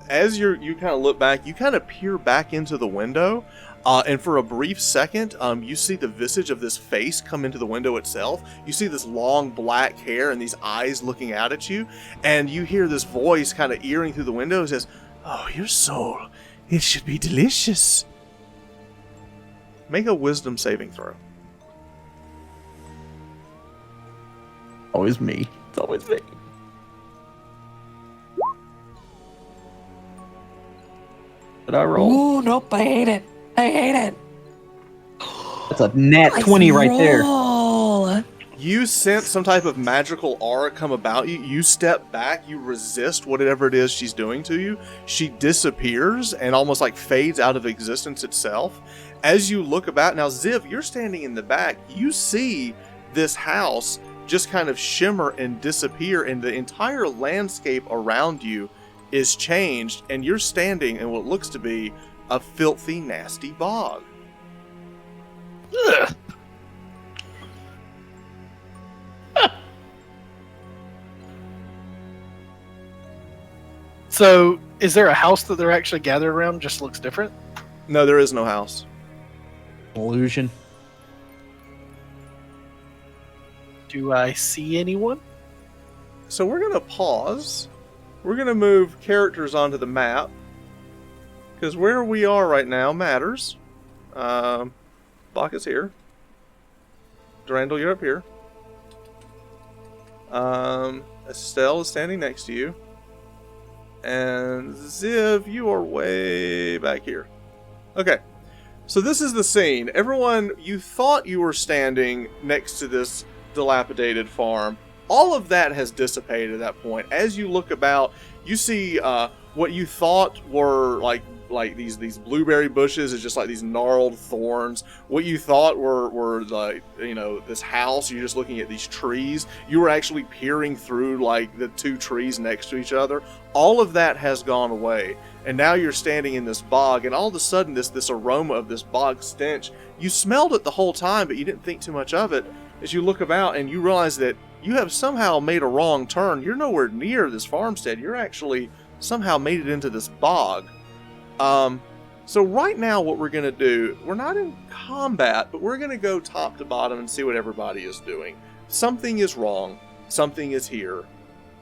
As you kind of look back, you kind of peer back into the window. And for a brief second, you see the visage of this face come into the window itself. You see this long black hair and these eyes looking out at you. And you hear this voice kind of earing through the window. It says, "Oh, your soul. It should be delicious." Make a wisdom saving throw. Always me. It's always me. Did I roll? Ooh, nope, I hate it. I hate it. That's a nat 20 right there. Roll. You sense some type of magical aura come about you. You step back, you resist whatever it is she's doing to you. She disappears and almost like fades out of existence itself. As you look about, now Xiv, you're standing in the back. You see this house just kind of shimmer and disappear, and the entire landscape around you is changed, and you're standing in what looks to be a filthy, nasty bog. Ugh. So, is there a house that they're actually gathered around? Just looks different. No, there is no house. Illusion. Do I see anyone? So we're going to pause. We're going to move characters onto the map, because where we are right now matters. Baka's here. Darundal, you're up here. Esteel is standing next to you. And Xiv, you are way back here. Okay, so this is the scene. Everyone, you thought you were standing next to this dilapidated farm. All of that has dissipated at that point. As you look about, you see what you thought were like these blueberry bushes is just like these gnarled thorns. What you thought were like, you know, this house, you're just looking at these trees. You were actually peering through like the two trees next to each other. All of that has gone away. And now you're standing in this bog, and all of a sudden this aroma of this bog stench, you smelled it the whole time, but you didn't think too much of it. As you look about and you realize that you have somehow made a wrong turn. You're nowhere near this farmstead. You're actually somehow made it into this bog. So right now what we're going to do, we're not in combat, but we're going to go top to bottom and see what everybody is doing. Something is wrong. Something is here.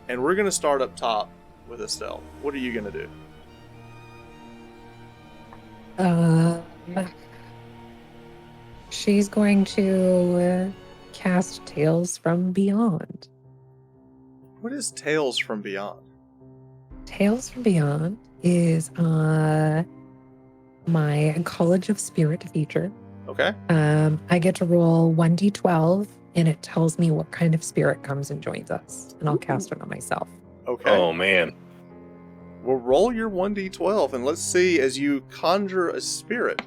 And we're going to start up top with Esteel. What are you going to do? She's going to cast Tales from Beyond. What is Tales from Beyond? Tales from Beyond is my College of Spirit feature. Okay. I get to roll 1d12, and it tells me what kind of spirit comes and joins us, and I'll cast it on myself. Okay. Oh, man. Well, roll your 1d12, and let's see as you conjure a spirit.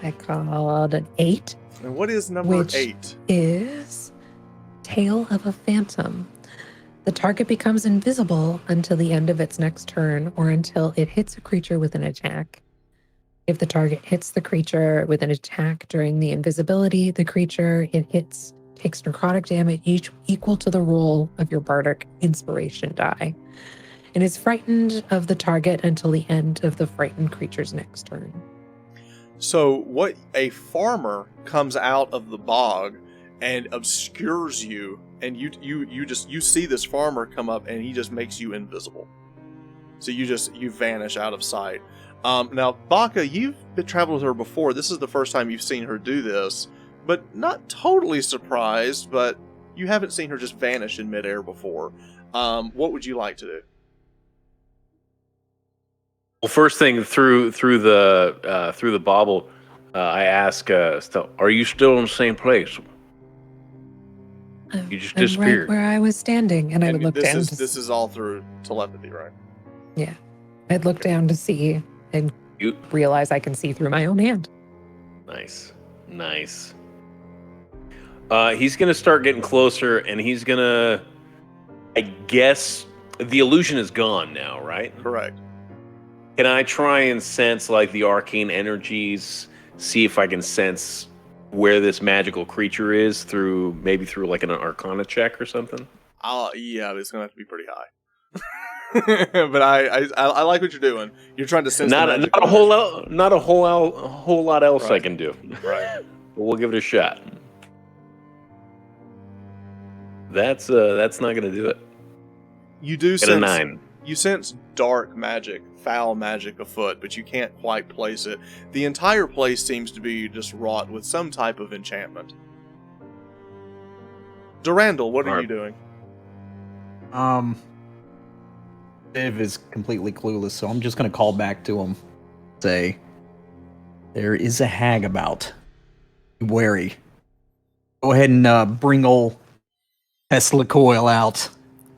I called an 8. And what is number Which 8? Is Tale of a Phantom. The target becomes invisible until the end of its next turn, or until it hits a creature with an attack. If the target hits the creature with an attack during the invisibility, the creature it hits takes necrotic damage equal to the roll of your bardic inspiration die, and is frightened of the target until the end of the frightened creature's next turn. So what a farmer comes out of the bog and obscures you, and you see this farmer come up and he just makes you invisible. So you vanish out of sight. Now Baka, you've been traveling with her before. This is the first time you've seen her do this, but not totally surprised, but you haven't seen her just vanish in midair before. What would you like to do? Well, first thing through the bauble, I ask, "Are you still in the same place? You just I'm disappeared." right where I was standing, and I would look down. This is all through telepathy, right? Yeah, I'd look down to see and You realize I can see through my own hand. nice. He's gonna start getting closer, and he's gonna. I guess the illusion is gone now, right? Correct. Can I try and sense like the arcane energies? See if I can sense where this magical creature is maybe through like an Arcana check or something. Yeah, but it's gonna have to be pretty high. but I like what you're doing. You're trying to sense Not the a, magic. not a whole lot else I can do. Right. But we'll give it a shot. That's not gonna do it. You do Get a sense 9. You sense dark magic, foul magic afoot, but you can't quite place it. The entire place seems to be just wrought with some type of enchantment. Darundal, what are you doing? Xiv is completely clueless, so I'm just gonna call back to him. Say, there is a hag about. Be wary. Go ahead and bring old Tesla Coil out.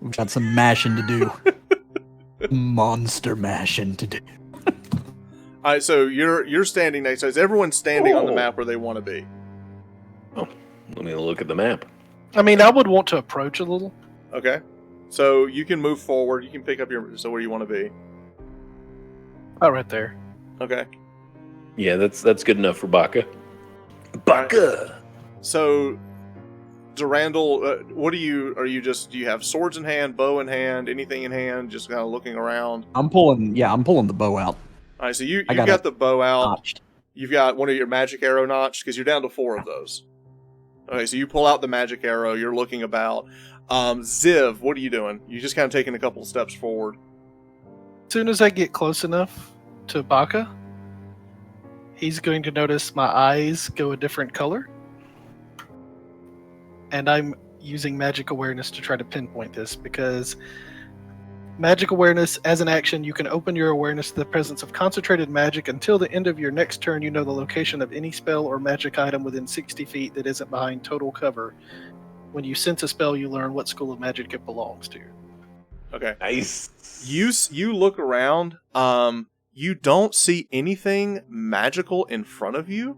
We've got some mashing to do. Monster mashing to do. All right, so you're standing next to us. Everyone's standing on the map where they want to be. Oh, let me look at the map. I mean, I would want to approach a little. Okay. So you can move forward. You can pick up where you want to be. Oh, right there. Okay. Yeah, that's good enough for Baka. Baka. So, Darundal, what do you have swords in hand, bow in hand, anything in hand, just kind of looking around? I'm pulling the bow out. All right, so you I got got the bow out. Notched. You've got one of your magic arrow notched because you're down to 4 of those. Okay, so you pull out the magic arrow. You're looking about. Xiv, what are you doing? You just kind of taking a couple steps forward. As soon as I get close enough to Baka, he's going to notice my eyes go a different color. And I'm using magic awareness to try to pinpoint this, because magic awareness, as an action, you can open your awareness to the presence of concentrated magic until the end of your next turn. You know the location of any spell or magic item within 60 feet that isn't behind total cover. When you sense a spell, you learn what school of magic it belongs to. Okay. Nice. You look around. You don't see anything magical in front of you,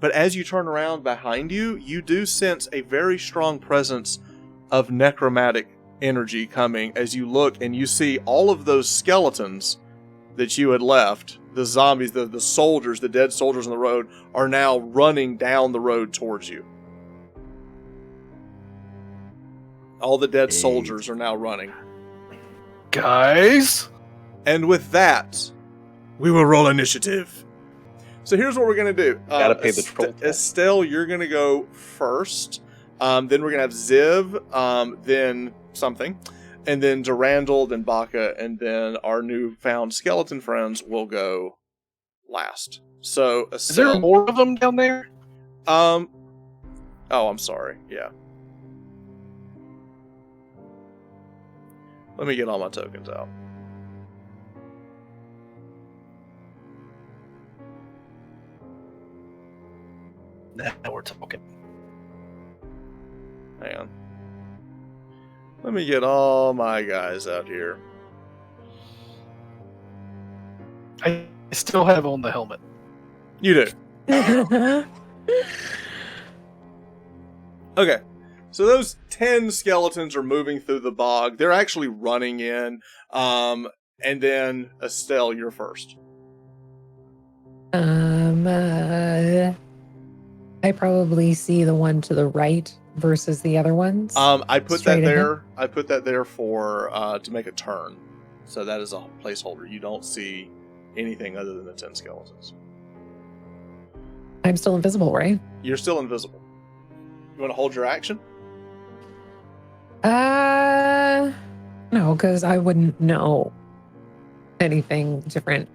but as you turn around behind you, you do sense a very strong presence of necromantic energy coming as you look, and you see all of those skeletons that you had left, the zombies, the soldiers, the dead soldiers on the road, are now running down the road towards you. All the dead soldiers are now running. Guys? And with that, we will roll initiative. So here's what we're going to do. Gotta pay the troll tax. Estelle, you're going to go first. Then we're going to have Xiv, then something. And then Darundal, then Baka, and then our newfound skeleton friends will go last. So Estelle... Is there more of them down there? Oh, I'm sorry. Yeah. Let me get all my tokens out. Now we're talking. Hang on. Let me get all my guys out here. I still have on the helmet. You do. Okay. So those 10 skeletons are moving through the bog. They're actually running in. And then, Estelle, you're first. I probably see the one to the right versus the other ones. I put Straight that there. ahead. I put that there for to make a turn. So that is a placeholder. You don't see anything other than the 10 skeletons. I'm still invisible, right? You're still invisible. You want to hold your action? No, because I wouldn't know anything different.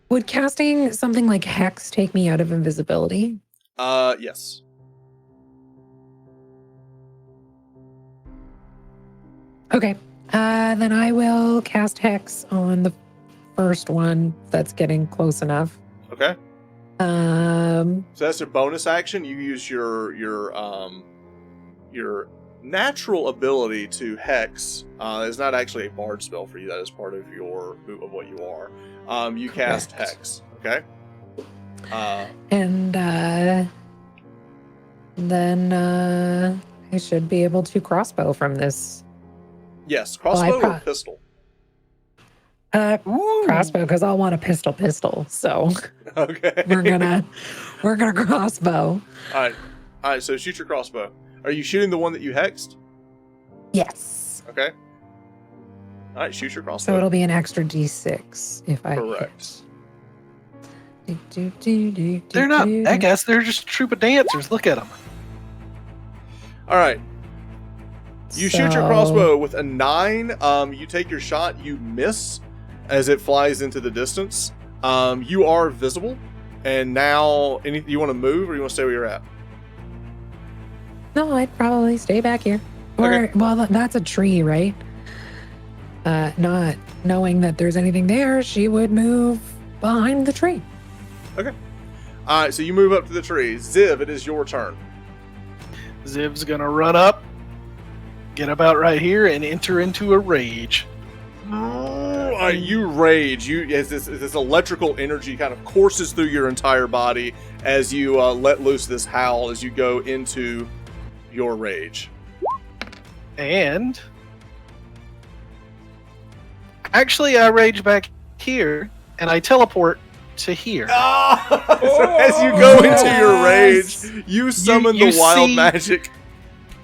Would casting something like Hex take me out of invisibility? Yes. Okay. Then I will cast Hex on the first one that's getting close enough. Okay. So that's a bonus action. You use your natural ability to hex. Is not actually a bard spell for you. That is part of what you are. You cast Correct. hex. Okay. And then I should be able to crossbow from this. Yes, crossbow Well, or pistol. Crossbow, because I'll want a pistol. So Okay. we're gonna crossbow. All right. So shoot your crossbow. Are you shooting the one that you hexed? Yes. Okay. All right, shoot your crossbow. So it'll be an extra D6 if I Correct. hit. They're not megas, they're just a troop of dancers. Look at them. All right. You shoot your crossbow with a 9. You take your shot. You miss as it flies into the distance. You are visible. And now, you want to move or you want to stay where you're at? No, I'd probably stay back here. Or, Okay. well, that's a tree, right? Not knowing that there's anything there, she would move behind the tree. Okay. All right, so you move up to the tree. Ziv, it is your turn. Ziv's gonna run up, get about right here, and enter into a rage. You rage. As this electrical energy kind of courses through your entire body as you let loose this howl as you go into your rage. And actually, I rage back here, and I teleport to here. So as you go into your rage, you summon you the wild see- magic.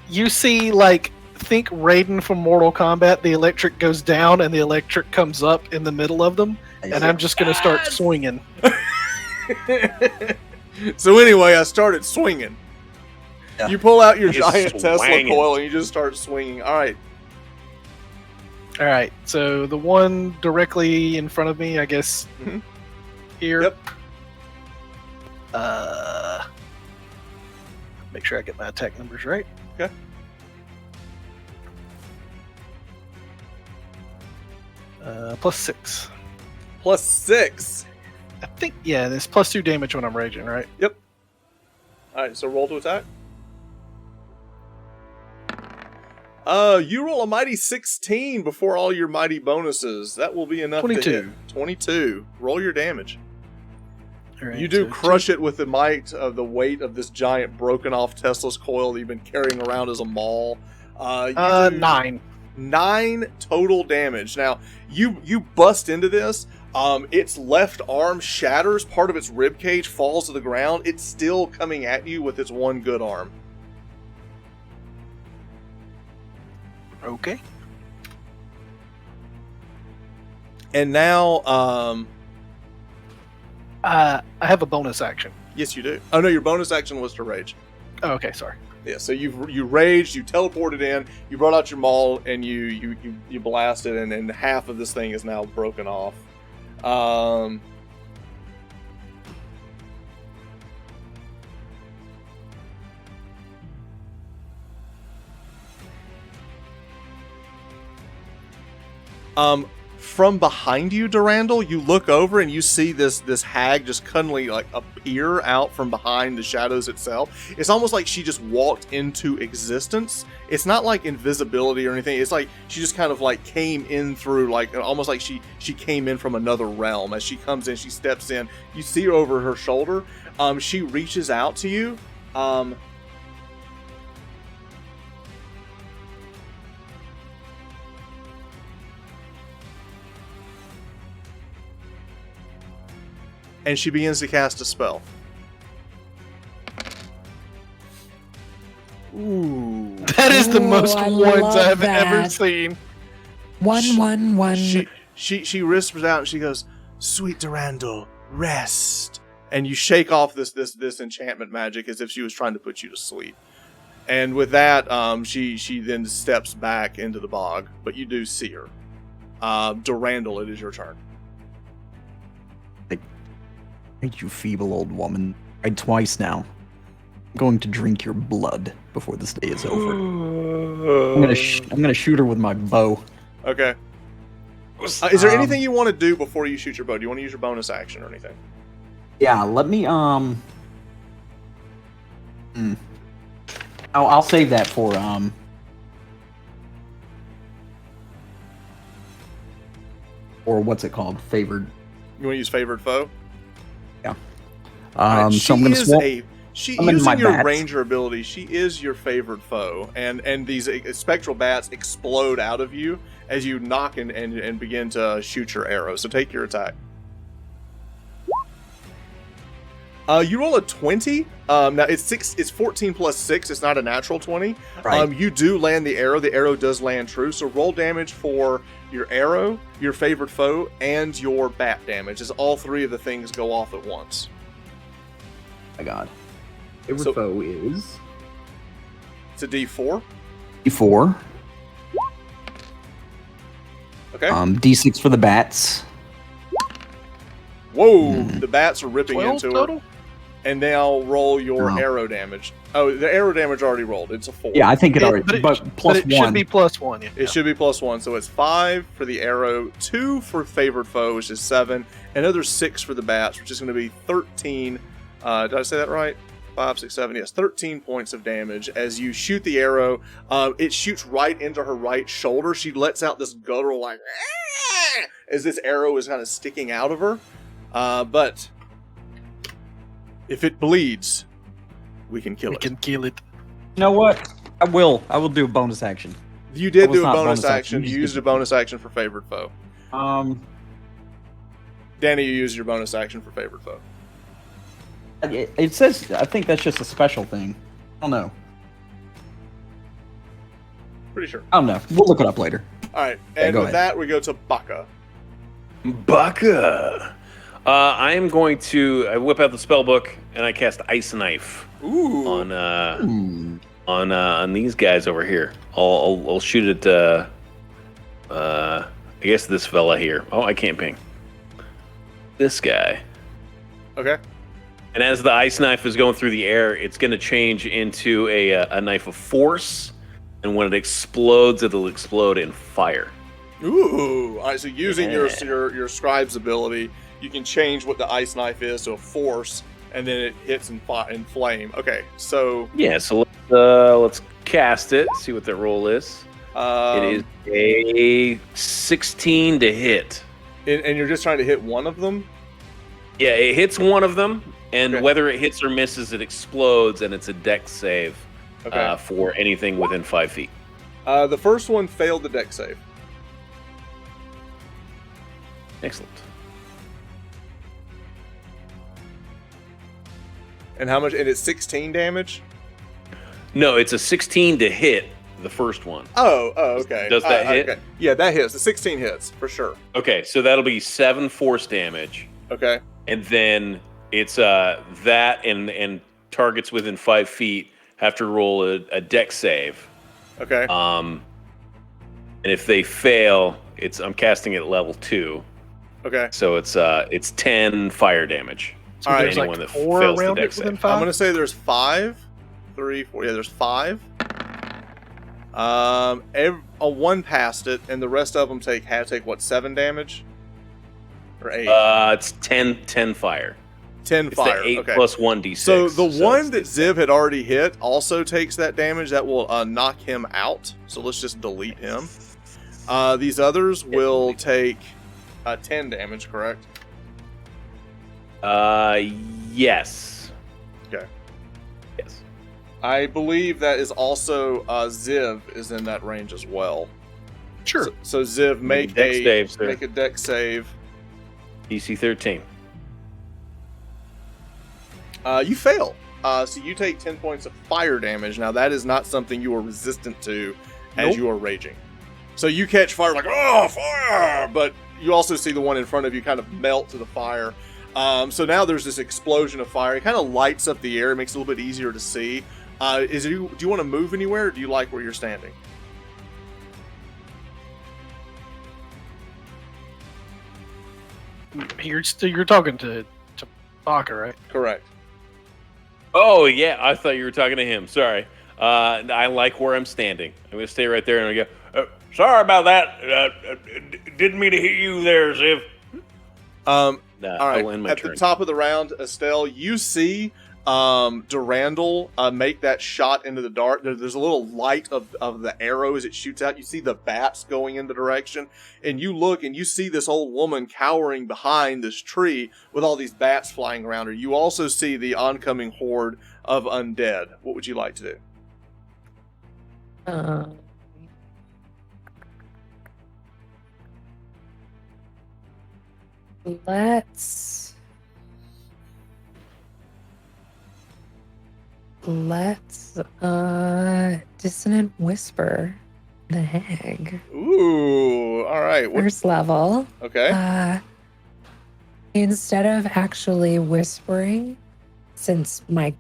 You see, like, think Raiden from Mortal Kombat, the electric goes down and the electric comes up in the middle of them, and I'm just gonna start swinging. So anyway, I started swinging. Yeah. You pull out your Just giant Tesla swanging. coil and you just start swinging. All right. Alright, so the one directly in front of me, I guess, Mhm. here. Yep. Make sure I get my attack numbers right. Okay. +6. +6. I think, yeah, there's +2 damage when I'm raging, right? Yep. All right, so roll to attack. You roll a mighty 16 before all your mighty bonuses. That will be enough 22. to hit. 22. Roll your damage. Alright, You do so crush it with the might of the weight of this giant broken off Tesla's coil that you've been carrying around as a maul. You do 9. 9 total damage. Now, you bust into this. Its left arm shatters, part of its rib cage falls to the ground. It's still coming at you with its one good arm. Okay. And now, I have a bonus action. yes, you do. Oh no, your bonus action was to rage. Oh, okay, sorry. Yeah, so you raged, you teleported in, you brought out your maul, and you blasted, and half of this thing is now broken off. From behind you, Darundal, you look over and you see this hag just cunningly like appear out from behind the shadows itself. It's almost like she just walked into existence. It's not like invisibility or anything. It's like she just kind of like came in through, like almost like she came in from another realm. As she comes in, she steps in. You see her over her shoulder. She reaches out to you. And she begins to cast a spell. Ooh. That is the Ooh, most I ones love I've ever that. seen. 111. She whispers out and she goes, "Sweet Darundal, rest." And you shake off this enchantment magic as if she was trying to put you to sleep. And with that, she then steps back into the bog, but you do see her. Darundal, it is your turn. You feeble old woman. Tried twice now. I'm going to drink your blood before this day is over. I'm gonna shoot her with my bow. Okay. Is there anything you want to do before you shoot your bow? Do you want to use your bonus action or anything? Yeah, let me I'll save that for or what's it called? Favored. You want to use favored foe? Yeah. Alright, So I'm gonna swap. I'm in my using your bats. ranger ability, she is your favored foe, and these spectral bats explode out of you as you knock and begin to shoot your arrow. So take your attack. You roll a 20. Now it's 6. It's 14 plus 6. It's not a natural 20. Right. You do land the arrow. The arrow does land true. So roll damage for your arrow, your favorite foe, and your bat damage. As all three of the things go off at once. My God. Favorite So- foe is It's a D4. D4. Okay. D6 for the bats. Whoa! The bats are ripping 12 into her. total? And now roll your Oh. arrow damage. Oh, the arrow damage already rolled. It's a 4. Yeah, I think it Yeah, already. But plus it one. should be +1. Yeah. It should be +1, so it's 5 for the arrow, 2 for favored foe, which is 7, another 6 for the bats, which is going to be 13. Did I say that right? 5, 6, 7. Yes, 13 points of damage as you shoot the arrow. It shoots right into her right shoulder. She lets out this guttural like "Ah!" as this arrow is kind of sticking out of her. But if it bleeds, we can kill We it. can kill it. You know what? I will do a bonus action. You did That was do a not bonus bonus action. action. You used a bonus action for favored foe. Danny, you used your bonus action for favored foe. It says. I think that's just a special thing. I don't know. Pretty sure. I don't know. We'll look it up later. All right, and go with ahead. that, we go to Baka. Baka. I am going to I whip out the spell book and I cast Ice Knife Ooh. on these guys over here. I'll shoot at I guess this fella here. Oh, I can't ping. This guy. Okay. And as the ice knife is going through the air, it's going to change into a knife of force. And when it explodes, it'll explode in fire. Ooh. All right. So using Yeah. your scribe's ability, you can change what the ice knife is to a force, and then it hits in flame. Okay. So Yeah, so let's cast it. See what that roll is. It is a 16 to hit. and you're just trying to hit one of them. Yeah, it hits one of them, and Okay. whether it hits or misses, it explodes, and it's a dex save Okay. for anything within 5 feet. The first one failed the dex save. Excellent. And how much? And it's 16 damage. No, it's a 16 to hit the first one. Oh, okay. Does that hit? Okay. Yeah, that hits. The 16 hits for sure. Okay, so that'll be 7 force damage, Okay. and then it's that and targets within 5 feet have to roll a dex save. Okay. And if they fail, I'm casting it at level 2, Okay. so it's 10 fire damage. So All right, there's anyone like that 4 fails the around it dex within save. 5? I'm gonna say there's 5, 3, 4. Yeah, there's 5. One past it, and the rest of them take what, 7 damage, or 8? It's 10 fire. 10 It's fire. the 8 okay. plus 1d6. So the one it's that Ziv had already hit also takes that damage. That will knock him out. So let's just delete him. These others will take 10 damage, correct? Yes. Okay. Yes. I believe that is also Ziv is in that range as well. Sure. So Ziv, make dex save, sir. make a dex save. DC 13. You fail. So you take 10 points of fire damage. Now that is not something you are resistant to as Nope. you are raging. So you catch fire like, oh, fire! But you also see the one in front of you kind of melt to the fire. So now there's this explosion of fire. It kind of lights up the air. It makes it a little bit easier to see. Do you want to move anywhere, or do you like where you're standing? You're talking to Baka, right? Correct. Oh, yeah. I thought you were talking to him. Sorry. I like where I'm standing. I'm going to stay right there and I go, sorry about that. Didn't mean to hit you there, Ziv. All right. I'll end my At turn. the top of the round, Estelle, you see Darundal make that shot into the dark. There's a little light of the arrow as it shoots out. You see the bats going in the direction, and you look and you see this old woman cowering behind this tree with all these bats flying around her. You also see the oncoming horde of undead. What would you like to do? Let's Let's Dissonant Whisper the hag. Ooh, all right. First level. Okay. Instead of actually whispering, since my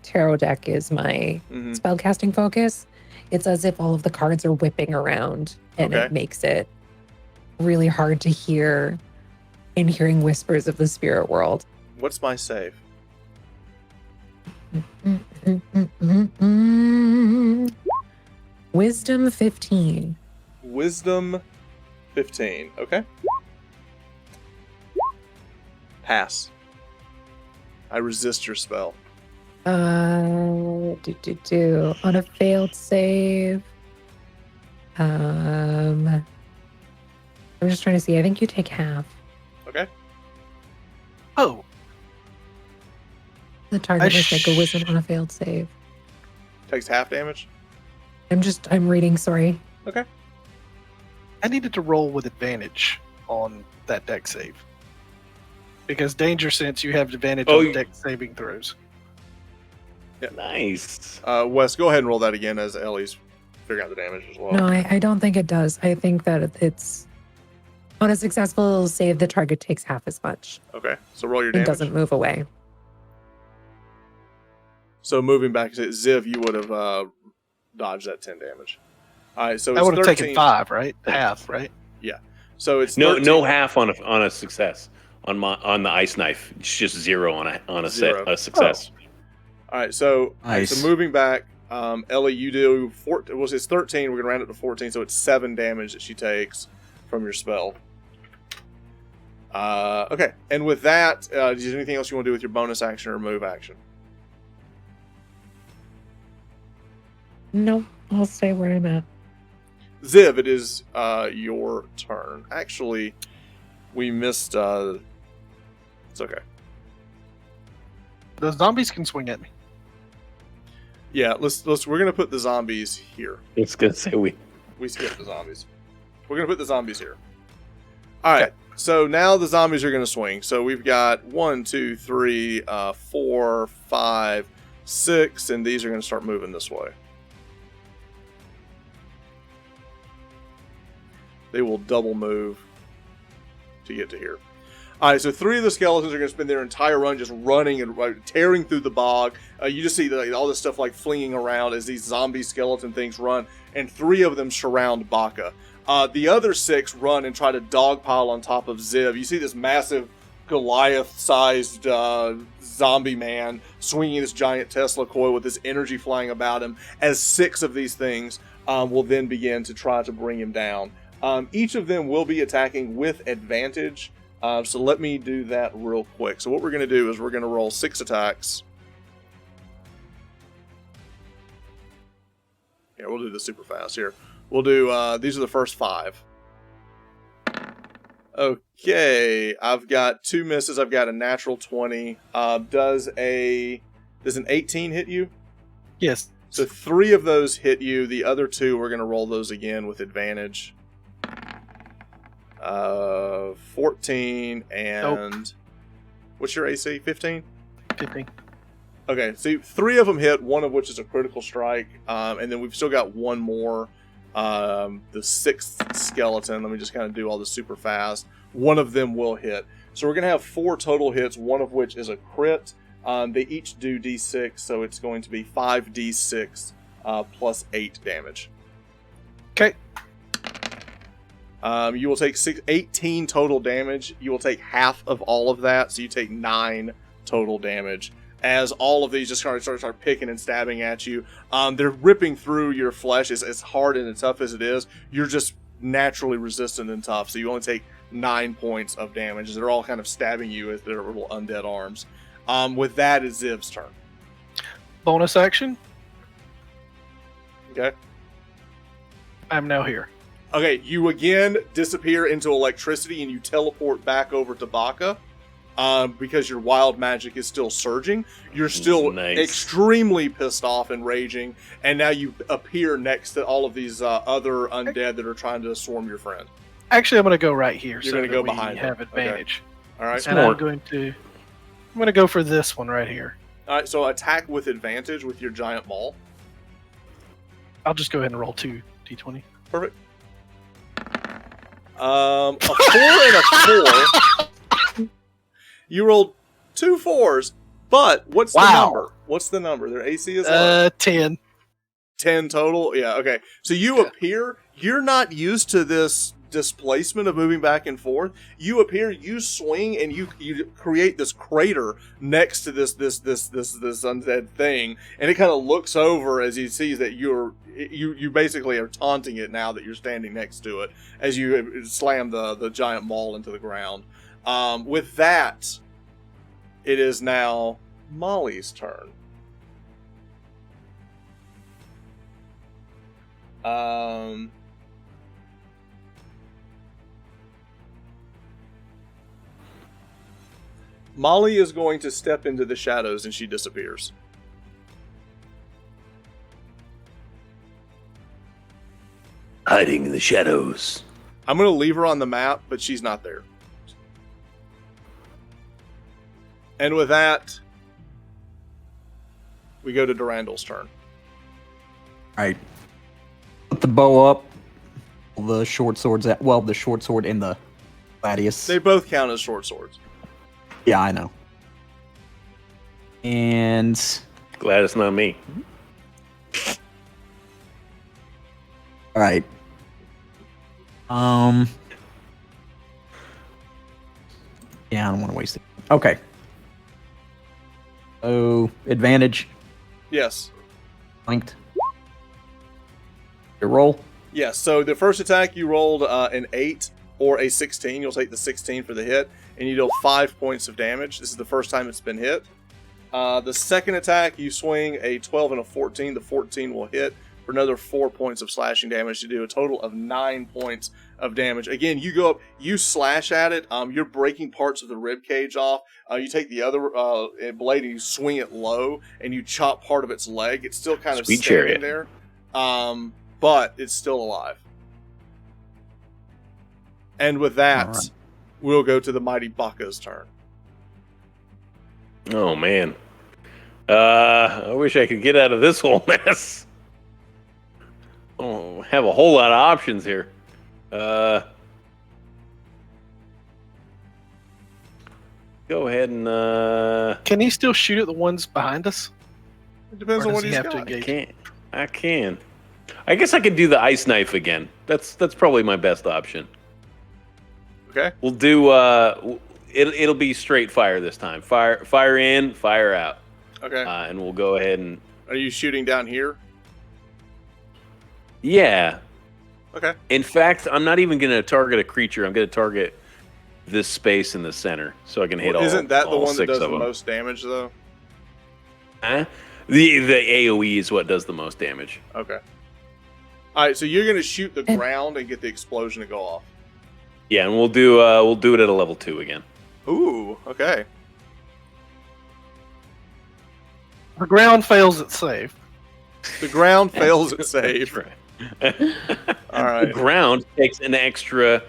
tarot deck is my Mhm. spellcasting focus, it's as if all of the cards are whipping around, and Okay. it makes it really hard to hear in hearing whispers of the spirit world. What's my save? Wisdom 15. Wisdom 15. Okay. Pass. I resist your spell. On a failed save. I'm just trying to see. I think you take half. Okay. Oh, The target must make a wisdom on a failed save. Takes half damage. I'm reading, sorry. Okay. I needed to roll with advantage on that deck save. Because danger sense, you have advantage Oh, on you- deck saving throws. Nice. Wes, go ahead and roll that again as Ellie's figuring out the damage as well. No, I don't think it does. I think that it's on a successful save, the target takes half as much. Okay. So roll your It damage. doesn't move away. So moving back to Ziv, you would have dodged that 10 damage. All right. So I it's would have 13. taken 5, right? Half, right? So it's No 13. half on a success on the ice knife. It's just 0 on a Zero. a success. All right. So Nice. so moving back, Ellie, you do 14. Well, it's 13. We're gonna round it to 14. So it's 7 damage that she takes from your spell. Okay. And with that, is there anything else you want to do with your bonus action or move action? No, I'll stay where I'm at. Ziv, it is your turn. Actually, we missed. It's okay. The zombies can swing at me. Yeah, let's. We're gonna put the zombies here. It's gonna say we. We skipped the zombies. We're gonna put the zombies here. All right. So now the zombies are gonna swing. So we've got 1, 2, 3, 4, 5, 6, and these are gonna start moving this way. They will double move to get to here. All right, so 3 of the skeletons are going to spend their entire run just running and tearing through the bog. You just see all this stuff like flinging around as these zombie skeleton things run, and 3 of them surround Baka. The other 6 run and try to dogpile on top of Ziv. You see this massive Goliath-sized zombie man swinging this giant Tesla coil with this energy flying about him, as 6 of these things will then begin to try to bring him down. Each of them will be attacking with advantage. So let me do that real quick. So what we're going to do is we're going to roll 6 attacks. Yeah, we'll do this super fast here. We'll do, these are the first 5. Okay, I've got 2 misses. I've got a natural 20. Does an 18 hit you? Yes. So 3 of those hit you. The other 2, we're going to roll those again with advantage. 14 and what's your AC? 15? 15. Okay, so 3 of them hit, one of which is a critical strike, and then we've still got one more, the 6th skeleton. Let me just kind of do all this super fast. One of them will hit. So we're going to have 4 total hits, one of which is a crit. They each do d6, so it's going to be 5d6 plus 8 damage. Okay. You will take 18 total damage. You will take half of all of that, so you take 9 total damage. As all of these just kind of start picking and stabbing at you, they're ripping through your flesh. As hard and as tough as it is, you're just naturally resistant and tough. So you only take 9 points of damage. They're all kind of stabbing you with their little undead arms. With that, it's Ziv's turn. Bonus action. Okay. I'm now here. Okay, you again disappear into electricity and you teleport back over to Baka. Because your wild magic is still surging. You're still Nice. extremely pissed off and raging, and now you appear next to all of these other undead that are trying to swarm your friend. Actually, I'm going to go right here. You're so gonna that go we behind have them. Okay. advantage. All right. And I'm going to go for this one right here. All right, so attack with advantage with your giant maul. I'll just go ahead and roll 2 d20. Perfect. A 4 and a 4. You rolled 2 4s, but what's the number? What's the number? Their AC is 10. 10 total? Yeah, okay. So you appear, you're not used to this displacement of moving back and forth. You appear, you swing, and you create this crater next to this undead thing, and it kind of looks over as he sees that you basically are taunting it now that you're standing next to it as you slam the giant maul into the ground. With that, it is now Molly's turn. Molly is going to step into the shadows and she disappears. Hiding in the shadows. I'm going to leave her on the map, but she's not there. And with that, we go to Darundal's turn. Alright. Put the bow up. The short swords at, well, the short sword and the gladius. They both count as short swords. Yeah, I know. And Glad it's not me. alright. Yeah, I don't want to waste it. Okay. Oh, advantage. Yes. Linked. Your roll. Yes, so the first attack you rolled an 8 or a 16. You'll take the 16 for the hit, and you deal 5 points of damage. This is the first time it's been hit. The second attack, you swing a 12 and a 14. The 14 will hit for another 4 points of slashing damage to do a total of 9 points of damage. Again, you go up, you slash at it. You're breaking parts of the rib cage off. You take the other blade and you swing it low, and you chop part of its leg. It's still kind of Sweet standing chariot. there, but it's still alive. And with that, All right. we'll go to the mighty Baka's turn. Oh man. I wish I could get out of this whole mess. Oh, have a whole lot of options here. Go ahead and Can he still shoot at the ones behind us? It depends Or on does what he he's have to got. engage? I can. I guess I could do the ice knife again. That's probably my best option. Okay. We'll do it'll be straight fire this time. Fire in, fire out. Okay. And we'll go ahead and Are you shooting down here? yeah. Okay. In fact, I'm not even going to target a creature. I'm going to target this space in the center, so I can hit all. Isn't that the all one that 6 does of the them. most damage, though? Huh? The AOE is what does the most damage. Okay. All right, so you're going to shoot the ground and get the explosion to go off. Yeah, and we'll do it at a level 2 again. Ooh, okay. The ground fails its save. The ground fails its save. Right. All right. The ground takes an extra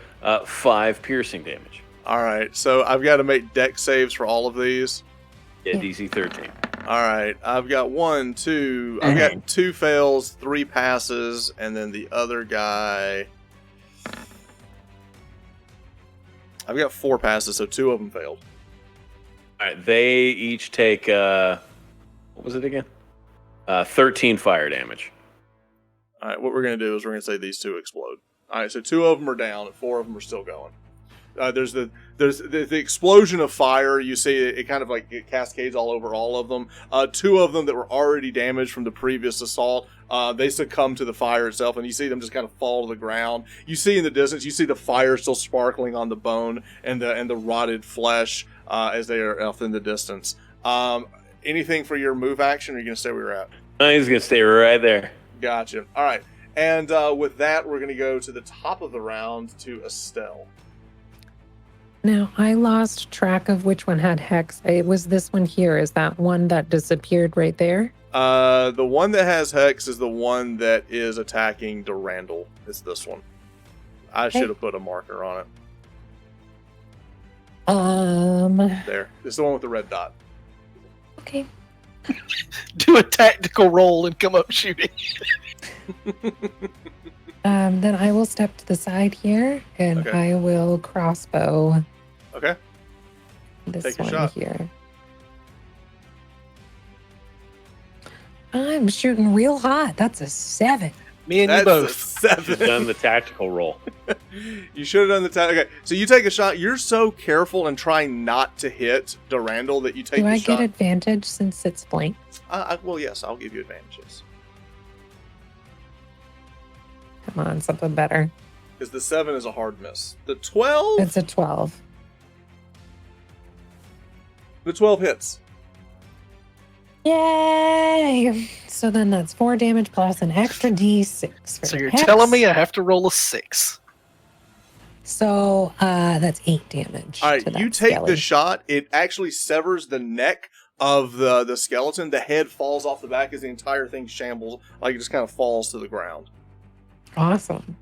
5 piercing damage. All right, so I've got to make deck saves for all of these. Yeah, DC 13. All right, I've got 1, 2. I've got 2 fails, 3 passes, and then the other guy. I've got 4 passes, so 2 of them failed. All right, they each take what was it again? 13 fire damage. All right, what we're going to do is we're going to say these 2 explode. All right, so 2 of them are down, and 4 of them are still going. There's the explosion of fire. You see it kind of like it cascades all over all of them. 2 of them that were already damaged from the previous assault, they succumb to the fire itself, and you see them just kind of fall to the ground. You see in the distance, you see the fire still sparkling on the bone and the rotted flesh as they are off in the distance. Anything for your move action, or are you going to stay where you're at? He's gonna stay right there. Gotcha. All right. And with that, we're going to go to the top of the round to Estelle. Now, I lost track of which one had hex. It was this one here. Is that one that disappeared right there? The one that has hex is the one that is attacking Darundal. It's this one. I should have put a marker on it. There. It's the one with the red dot. Okay. Do a tactical roll and come up shooting. Then I will step to the side here, and Okay. I will crossbow Okay. this Take your one shot. here. I'm shooting real hot. That's a 7. Me and you That's both. a 7. You've done the tactical roll. You should have done the time. Okay, so you take a shot. You're so careful and trying not to hit Darundal that you take Do the I shot. get advantage since it's flanked? Well, yes, I'll give you advantages. Come on, something better. Because the 7 is a hard miss. The 12? It's a 12. The 12 hits. Yay! So then that's 4 damage plus an extra d6. For So the you're hex. telling me I have to roll a 6. So that's 8 damage. All right, to that you take skelly. the shot. It actually severs the neck of the skeleton. The head falls off the back as the entire thing shambles. Like it just kind of falls to the ground. Awesome.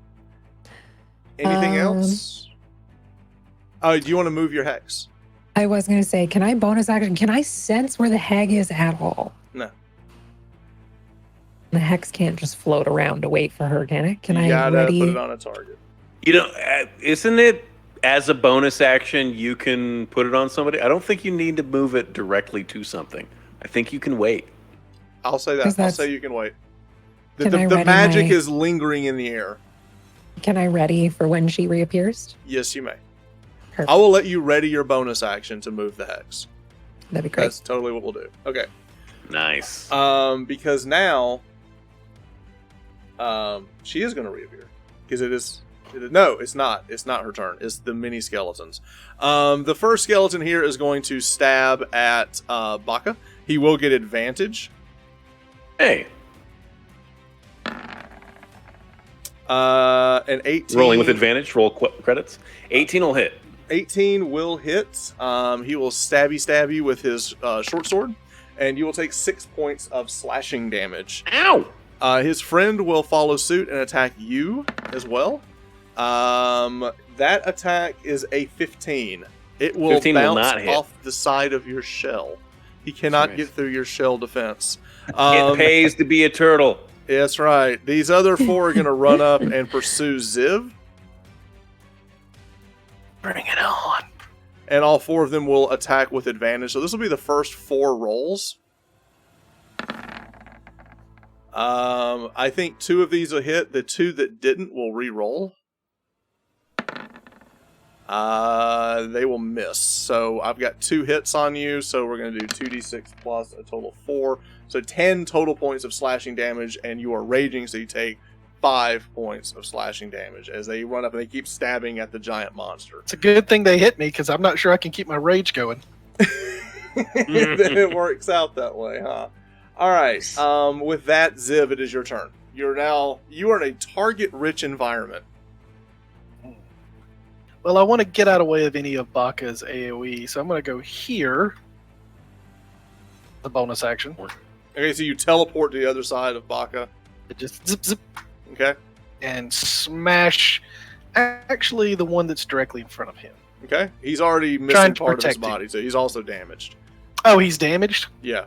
Anything Um, else? Oh, do you want to move your hex? I was going to say, can I bonus action? Can I sense where the hag is at all? No. The hex can't just float around to wait for her, can it? Can You I gotta ready? put it on a target. You know, isn't it as a bonus action you can put it on somebody? I don't think you need to move it directly to something. I think you can wait. I'll say that. 'Cause I'll that's- say you can wait. Can I The ready magic my- is lingering in the air. Can I ready for when she reappears? Yes, you may. Perfect. I will let you ready your bonus action to move the hex. That'd be great. That's totally what we'll do. Okay. Nice. Because now, she is going to reappear because no, it's not. It's not her turn. It's the mini skeletons. The first skeleton here is going to stab at Baka. He will get advantage. Hey, An 18. rolling with advantage. Roll credits. 18 will hit. 18 will hit. He will stabby you with his short sword, and you will take 6 points of slashing damage. Ow! His friend will follow suit and attack you as well. That attack is a 15. It will 15 will bounce not hit. off the side of your shell. He cannot Right. get through your shell defense. It pays to be a turtle. That's right. These other 4 are going to run up and pursue Xiv, Bring it on. and all 4 of them will attack with advantage. So this will be the first 4 rolls. I think 2 of these will hit. The 2 that didn't will re-roll. They will miss. So I've got 2 hits on you. So we're going to do 2d6 plus a total of 4. So 10 total points of slashing damage, and you are raging, so you take 5 points of slashing damage as they run up and they keep stabbing at the giant monster. It's a good thing they hit me because I'm not sure I can keep my rage going. Then it works out that way, huh? All right. With that, Ziv, it is your turn. You are in a target-rich environment. Well, I want to get out of the way of any of Baka's AoE, so I'm going to go here. The bonus action. Okay, so you teleport to the other side of Baka. It just zip zip Okay. and smash. Actually, the one that's directly in front of him. Okay. He's already missing Trying to part of his protect him. body, so he's also damaged. Oh, he's damaged. Yeah.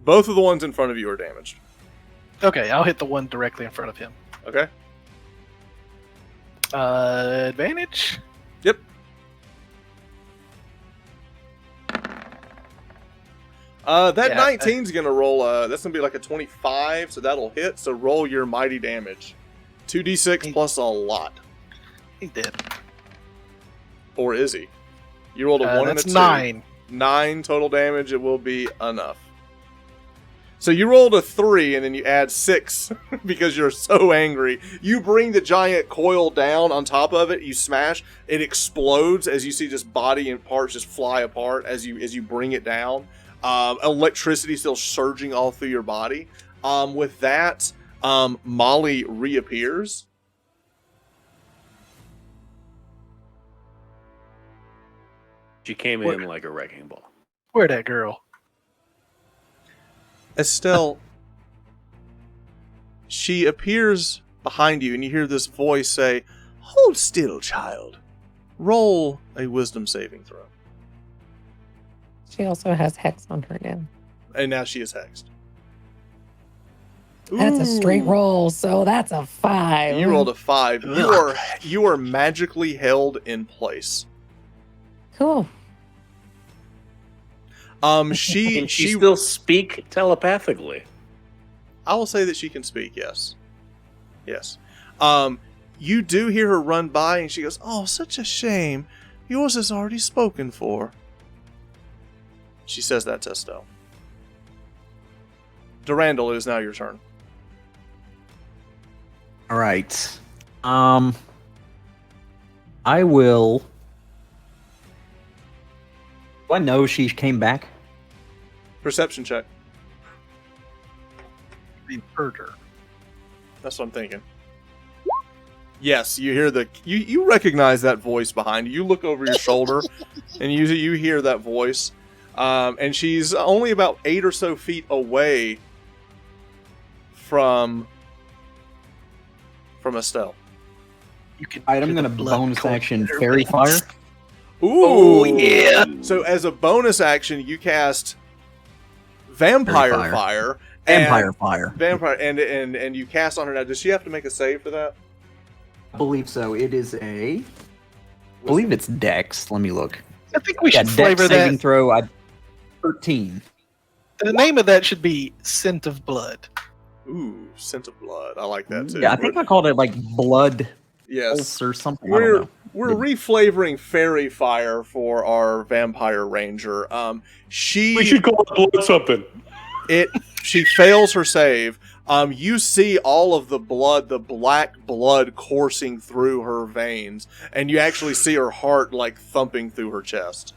Both of the ones in front of you are damaged. Okay, I'll hit the one directly in front of him. Okay. Advantage. Yep. That Yeah, 19's gonna roll. That's gonna be like a 25, so that'll hit. So roll your mighty damage. 2d6 plus a lot. He's dead. Or is he? You rolled a 1 and a That's 2. 9. 9 total damage. It will be enough. So you rolled a 3 and then you add 6 because you're so angry. You bring the giant coil down on top of it. You smash. It explodes as you see just body and parts just fly apart as you bring it down. Electricity still surging all through your body. With that, Molly reappears. She came in like a wrecking ball. Where'd that girl? Estelle, she appears behind you, and you hear this voice say, "Hold still, child. Roll a wisdom saving throw." She also has Hex on her now. And now she is hexed. That's a straight Ooh. roll, so that's a 5. You rolled a 5. You are magically held in place. Cool. Can she still speak telepathically? I will say that she can speak, yes. Yes. You do hear her run by, and she goes, "Oh, such a shame. Yours is already spoken for." She says that to Estelle. Darundal, it is now your turn. All right. I will. Do I know she came back? Perception check. We heard her. That's what I'm thinking. Yes, you hear you recognize that voice behind you. You look over your shoulder, and you hear that voice. And she's only about 8 or so feet away from Estelle. You can. All right, I'm hear going to the blood bonus coursing action in her Fairy veins. Fire. Ooh, yeah. So as a bonus action, you cast Vampire Fire. Fire. Vampire Fire. Vampire, and you cast on her now. Does she have to make a save for that? I believe so. It is a. I believe it's Dex. Let me look. I think we Yeah, should Dex flavor saving that. throw. 13. The name of that should be Scent of Blood. Ooh, Scent of Blood. I like that too. Yeah, I think I called it like Blood Yes. Pulse or something. I don't know. We're reflavoring Fairy Fire for our Vampire Ranger. She We should call it blood something. she fails her save. You see all of the blood, the black blood coursing through her veins, and you actually see her heart like thumping through her chest.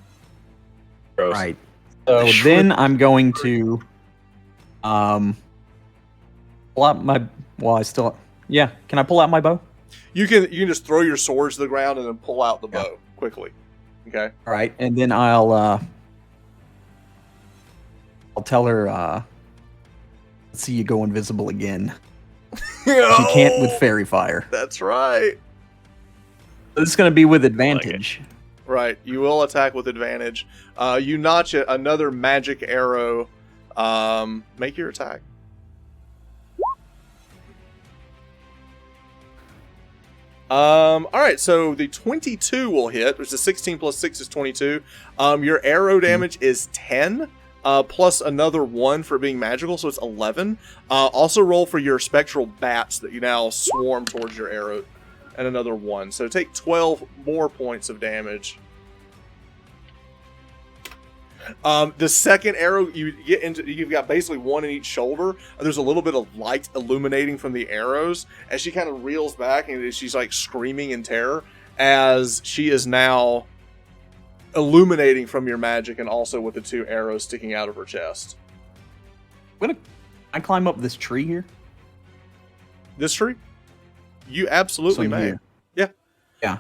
Gross. Right. So then I'm going to pull out my. Well, I still. Yeah. Can I pull out my bow? You can just throw your swords to the ground and then pull out the bow quickly. Okay. All right, and then I'll tell her. Let's see you go invisible again. She can't with Fairy Fire. That's right. This is going to be with advantage. Right. You will attack with advantage. You notch another magic arrow. Make your attack. All right, so the 22 will hit, which is 16 plus 6 is 22. Your arrow damage is 10, plus another 1 for being magical, so it's 11. Also roll for your spectral bats that you now swarm towards your arrow, and another 1. So take 12 more points of damage. The second arrow you get into, you've got basically 1 in each shoulder. There's a little bit of light illuminating from the arrows as she kind of reels back, and she's like screaming in terror as she is now illuminating from your magic, and also with the 2 arrows sticking out of her chest. I climb up this tree here. This tree, you absolutely Some may. here. Yeah. Yeah.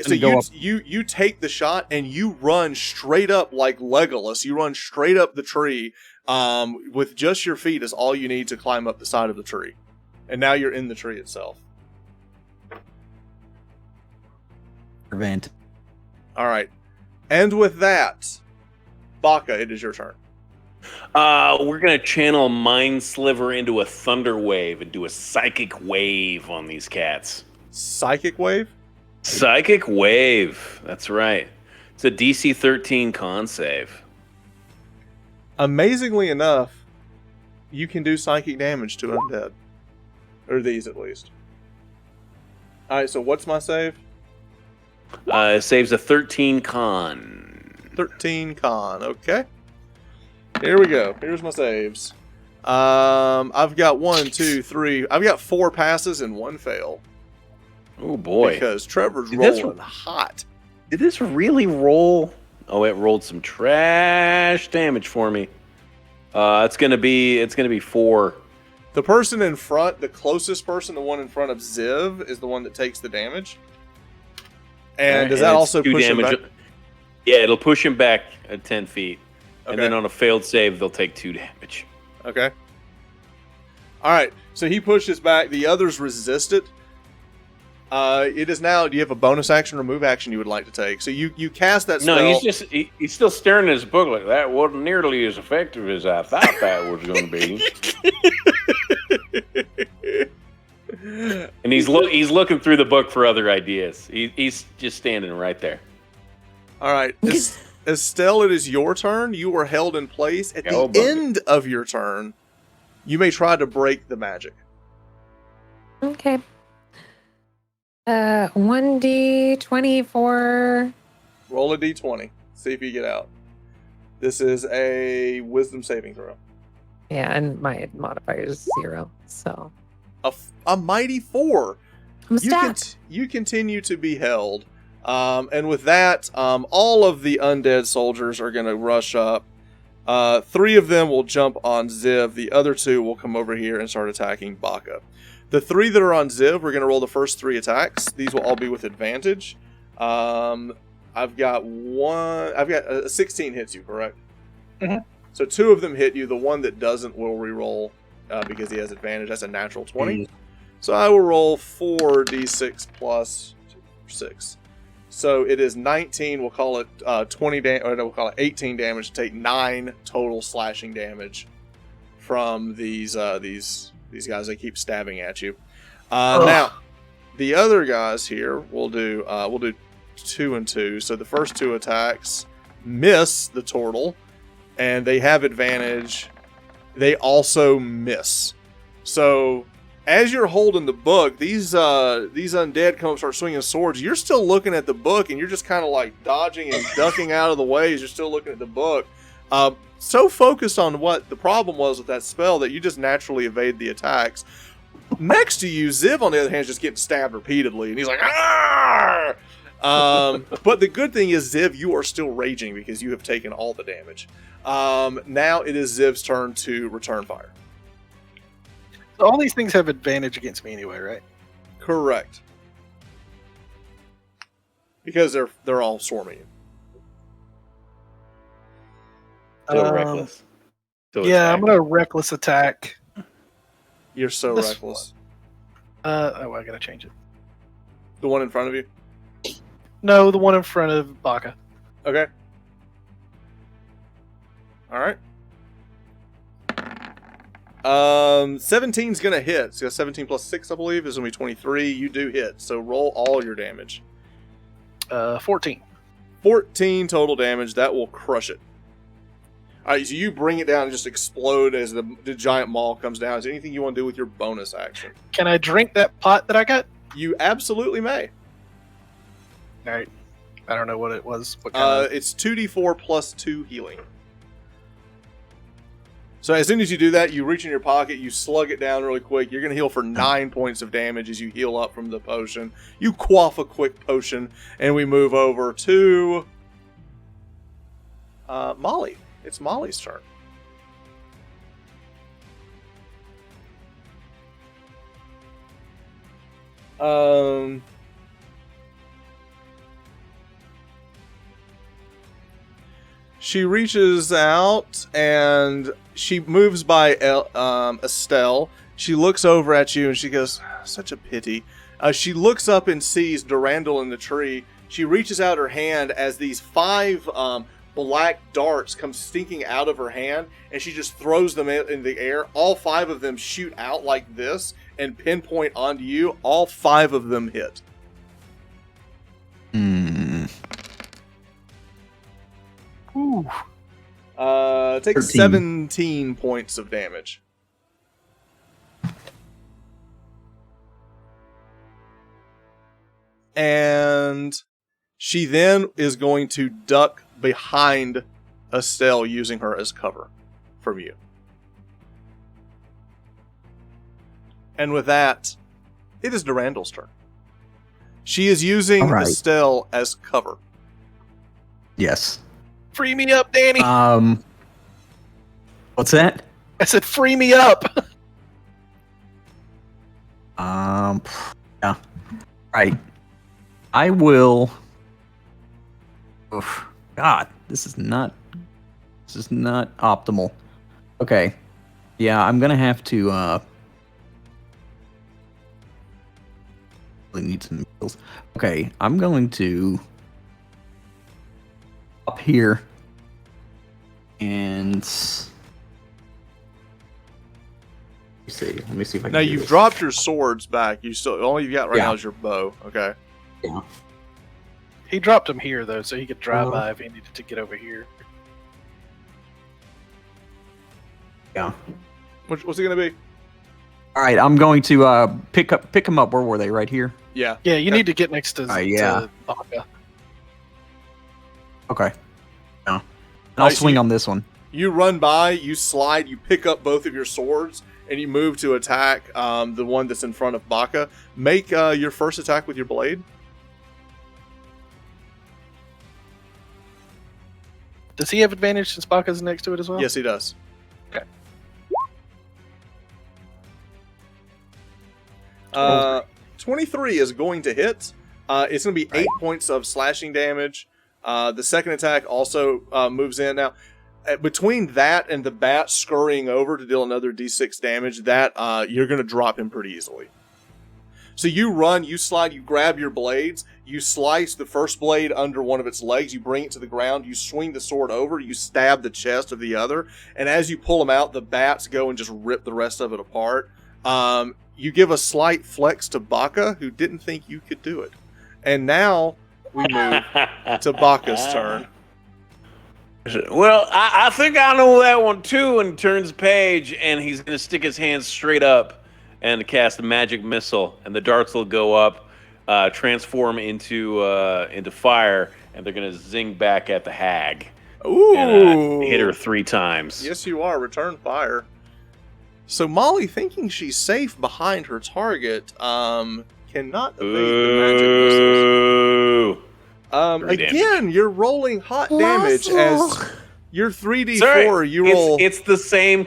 So go up. you take the shot and you run straight up like Legolas. You run straight up the tree with just your feet is all you need to climb up the side of the tree. And now you're in the tree itself. Prevent. All right. And with that, Baka, it is your turn. We're gonna channel Mind Sliver into a Thunder Wave and do a Psychic Wave on these cats. Psychic Wave? Psychic Wave. That's right. It's a DC 13 con save. Amazingly enough, you can do psychic damage to undead. Or these, at least. All right, so what's my save? It saves a 13 con. 13 con. Okay. Here we go. Here's my saves. I've got 1, 2, 3. I've got 4 passes and 1 fail. Oh boy. Because Trevor's Did this- rolling hot. Did this really roll? Oh, it rolled some trash damage for me. It's gonna be 4. The person in front, the closest person, the one in front of Xiv, is the one that takes the damage. And does that it's also 2 push him damage. back? Yeah, it'll push him back at 10 feet. And Okay. then on a failed save, they'll take 2 damage. Okay. All right. So he pushes back. The others resist it. It is now. Do you have a bonus action or move action you would like to take? So you cast that spell. No, he's still staring at his book like that. Wasn't nearly as effective as I thought that was going to be. And he's looking through the book for other ideas. He's just standing right there. All right, Estelle, it is your turn. You are held in place. At the end of your turn, you may try to break the magic. Okay. 1d24. Roll a d20. See if you get out. This is a wisdom saving throw. Yeah, and my modifier is 0, so. A mighty 4. I'm stacked. You continue to be held. And with that, all of the undead soldiers are going to rush up. 3 of them will jump on Xiv. The other 2 will come over here and start attacking Baka. The 3 that are on Xiv, we're going to roll the first 3 attacks. These will all be with advantage. I've got 16 hits you, correct? Mm-hmm. So 2 of them hit you. The one that doesn't will re-roll because he has advantage. That's a natural 20. So I will roll 4d6 plus 6. So it is 19. We'll call it 18 damage to take 9 total slashing damage from these guys. They keep stabbing at you. Now, the other guys here we'll do 2 and 2. So the first 2 attacks miss the turtle, and they have advantage. They also miss. So as you're holding the book, these undead come up, start swinging swords. You're still looking at the book, and you're just kind of like dodging and ducking out of the way as you're still looking at the book. So focused on what the problem was with that spell that you just naturally evade the attacks. Next to you, Xiv, on the other hand, is just getting stabbed repeatedly, and he's like, "Arr!" But the good thing is, Xiv, you are still raging because you have taken all the damage. Now it is Ziv's turn to return fire. So all these things have advantage against me anyway, right? Correct. Because they're all swarming you. Still reckless. Yeah, I'm gonna reckless attack. You're so This reckless. I gotta change it. The one in front of you? No, the one in front of Baka. Okay. Alright. 17's gonna hit. So 17 plus 6, I believe, is gonna be 23. You do hit, so roll all your damage. 14. 14 total damage. That will crush it. Alright, so you bring it down and just explode as the giant maul comes down. Is there anything you want to do with your bonus action? Can I drink that pot that I got? You absolutely may. Alright. I don't know what it was. What kind of... It's 2d4 plus 2 healing. So as soon as you do that, you reach in your pocket, you slug it down really quick. You're going to heal for 9 points of damage as you heal up from the potion. You quaff a quick potion, and we move over to Molly. It's Molly's turn. She reaches out and she moves by Estelle. She looks over at you and she goes, "Such a pity." She looks up and sees Darundal in the tree. She reaches out her hand as these 5 black darts come stinking out of her hand, and she just throws them in the air. All 5 of them shoot out like this and pinpoint onto you. All 5 of them hit. Ooh. Take 13. 17 points of damage. And she then is going to duck behind Estelle, using her as cover from you. And with that, it is Durandal's turn. She is using All right. Estelle as cover. Yes. Free me up, Danny. What's that? I said free me up. Yeah. Right. I will. Oof. God, this is not optimal. Okay. Yeah, I'm gonna have to Really need some heals. Okay, I'm going to up here and let me see if I can. Now do you've this. dropped your swords back. You still all you've got right Yeah. now is your bow. Okay. Yeah. He dropped him here though, so he could drive Uh-huh. by if he needed to get over here. Yeah. What's it gonna be? All right, I'm going to pick them up. Where were they? Right here. Yeah. Yeah, you need to get next to, yeah. to Baka. Okay. Yeah. And I'll Nice, swing you- on this one. You run by, you slide, you pick up both of your swords, and you move to attack the one that's in front of Baka. Make your first attack with your blade. Does he have advantage since Baka's next to it as well? Yes, he does. Okay. 23 is going to hit. It's going to be 8 points of slashing damage. The second attack also moves in. Now, between that and the bat scurrying over to deal another d6 damage, that you're going to drop him pretty easily. So you run, you slide, you grab your blades, you slice the first blade under one of its legs, you bring it to the ground, you swing the sword over, you stab the chest of the other, and as you pull them out, the bats go and just rip the rest of it apart. You give a slight flex to Baka, who didn't think you could do it. And now we move to Baka's turn. Well, I think I know that one too. And turns the page, and he's going to stick his hands straight up and cast a magic missile, and the darts will go up, transform into fire, and they're going to zing back at the hag. Ooh! And, hit her 3 times. Yes, you are. Return fire. So Molly, thinking she's safe behind her target, cannot evade the magic missiles. Ooh. 3 Again, you're rolling hot damage Laszlo. as your 3d4. Sorry, You roll. It's the same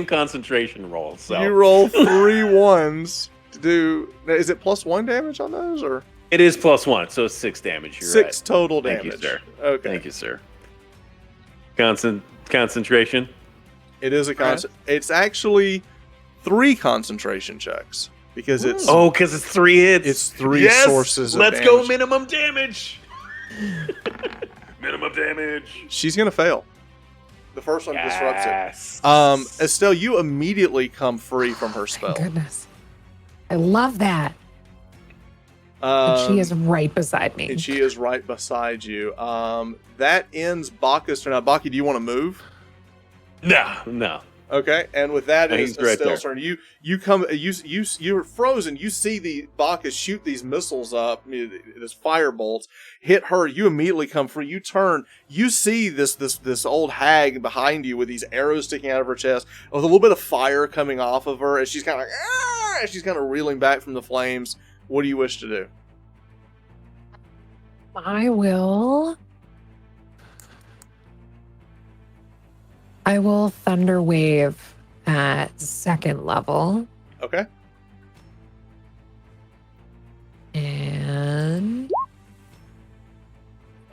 concentration roll. So You roll 3 ones to do. Is it +1 damage on those, or it is +1, so it's 6 damage. You're 6 right. total Thank damage? you, sir. Okay. Thank you, sir. Concentration. It is a It's actually 3 concentration checks because it's Oh, because it's 3 hits. It's 3 Yes! sources of Let's go damage. minimum damage. Minimum damage. She's gonna fail. The first one disrupts it. Yes. Estelle, you immediately come free from her spell. Goodness. I love that. And she is right beside me. And she is right beside you. That ends Baka's turn. Now, Baka, do you want to move? No. Okay, and with that, No, it's he's right Estelle's there. turn. You're frozen. You see the Baka shoot these missiles up, this fire bolts, hit her. You immediately come free. You turn. You see this old hag behind you with these arrows sticking out of her chest, with a little bit of fire coming off of her, as she's kind of like, ah! She's kind of reeling back from the flames. What do you wish to do? I will Thunder Wave at 2nd level. Okay. And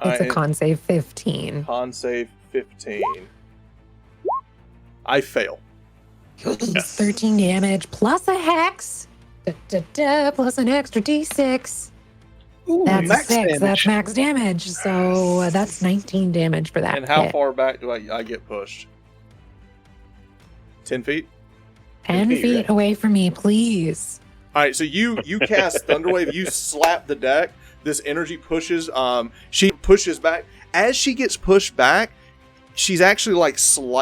All it's right, a con save 15. Con save 15. I fail. Yes. 13 damage plus a hex. Plus an extra d6. Ooh, That's max 6. damage. That's max damage. So that's 19 damage for that And how hit. far back do I get pushed? 10 feet? 10 feet, feet right? away from me, please. All right, so you cast Thunderwave, you slap the deck. This energy pushes. She pushes back. As she gets pushed back, she's actually like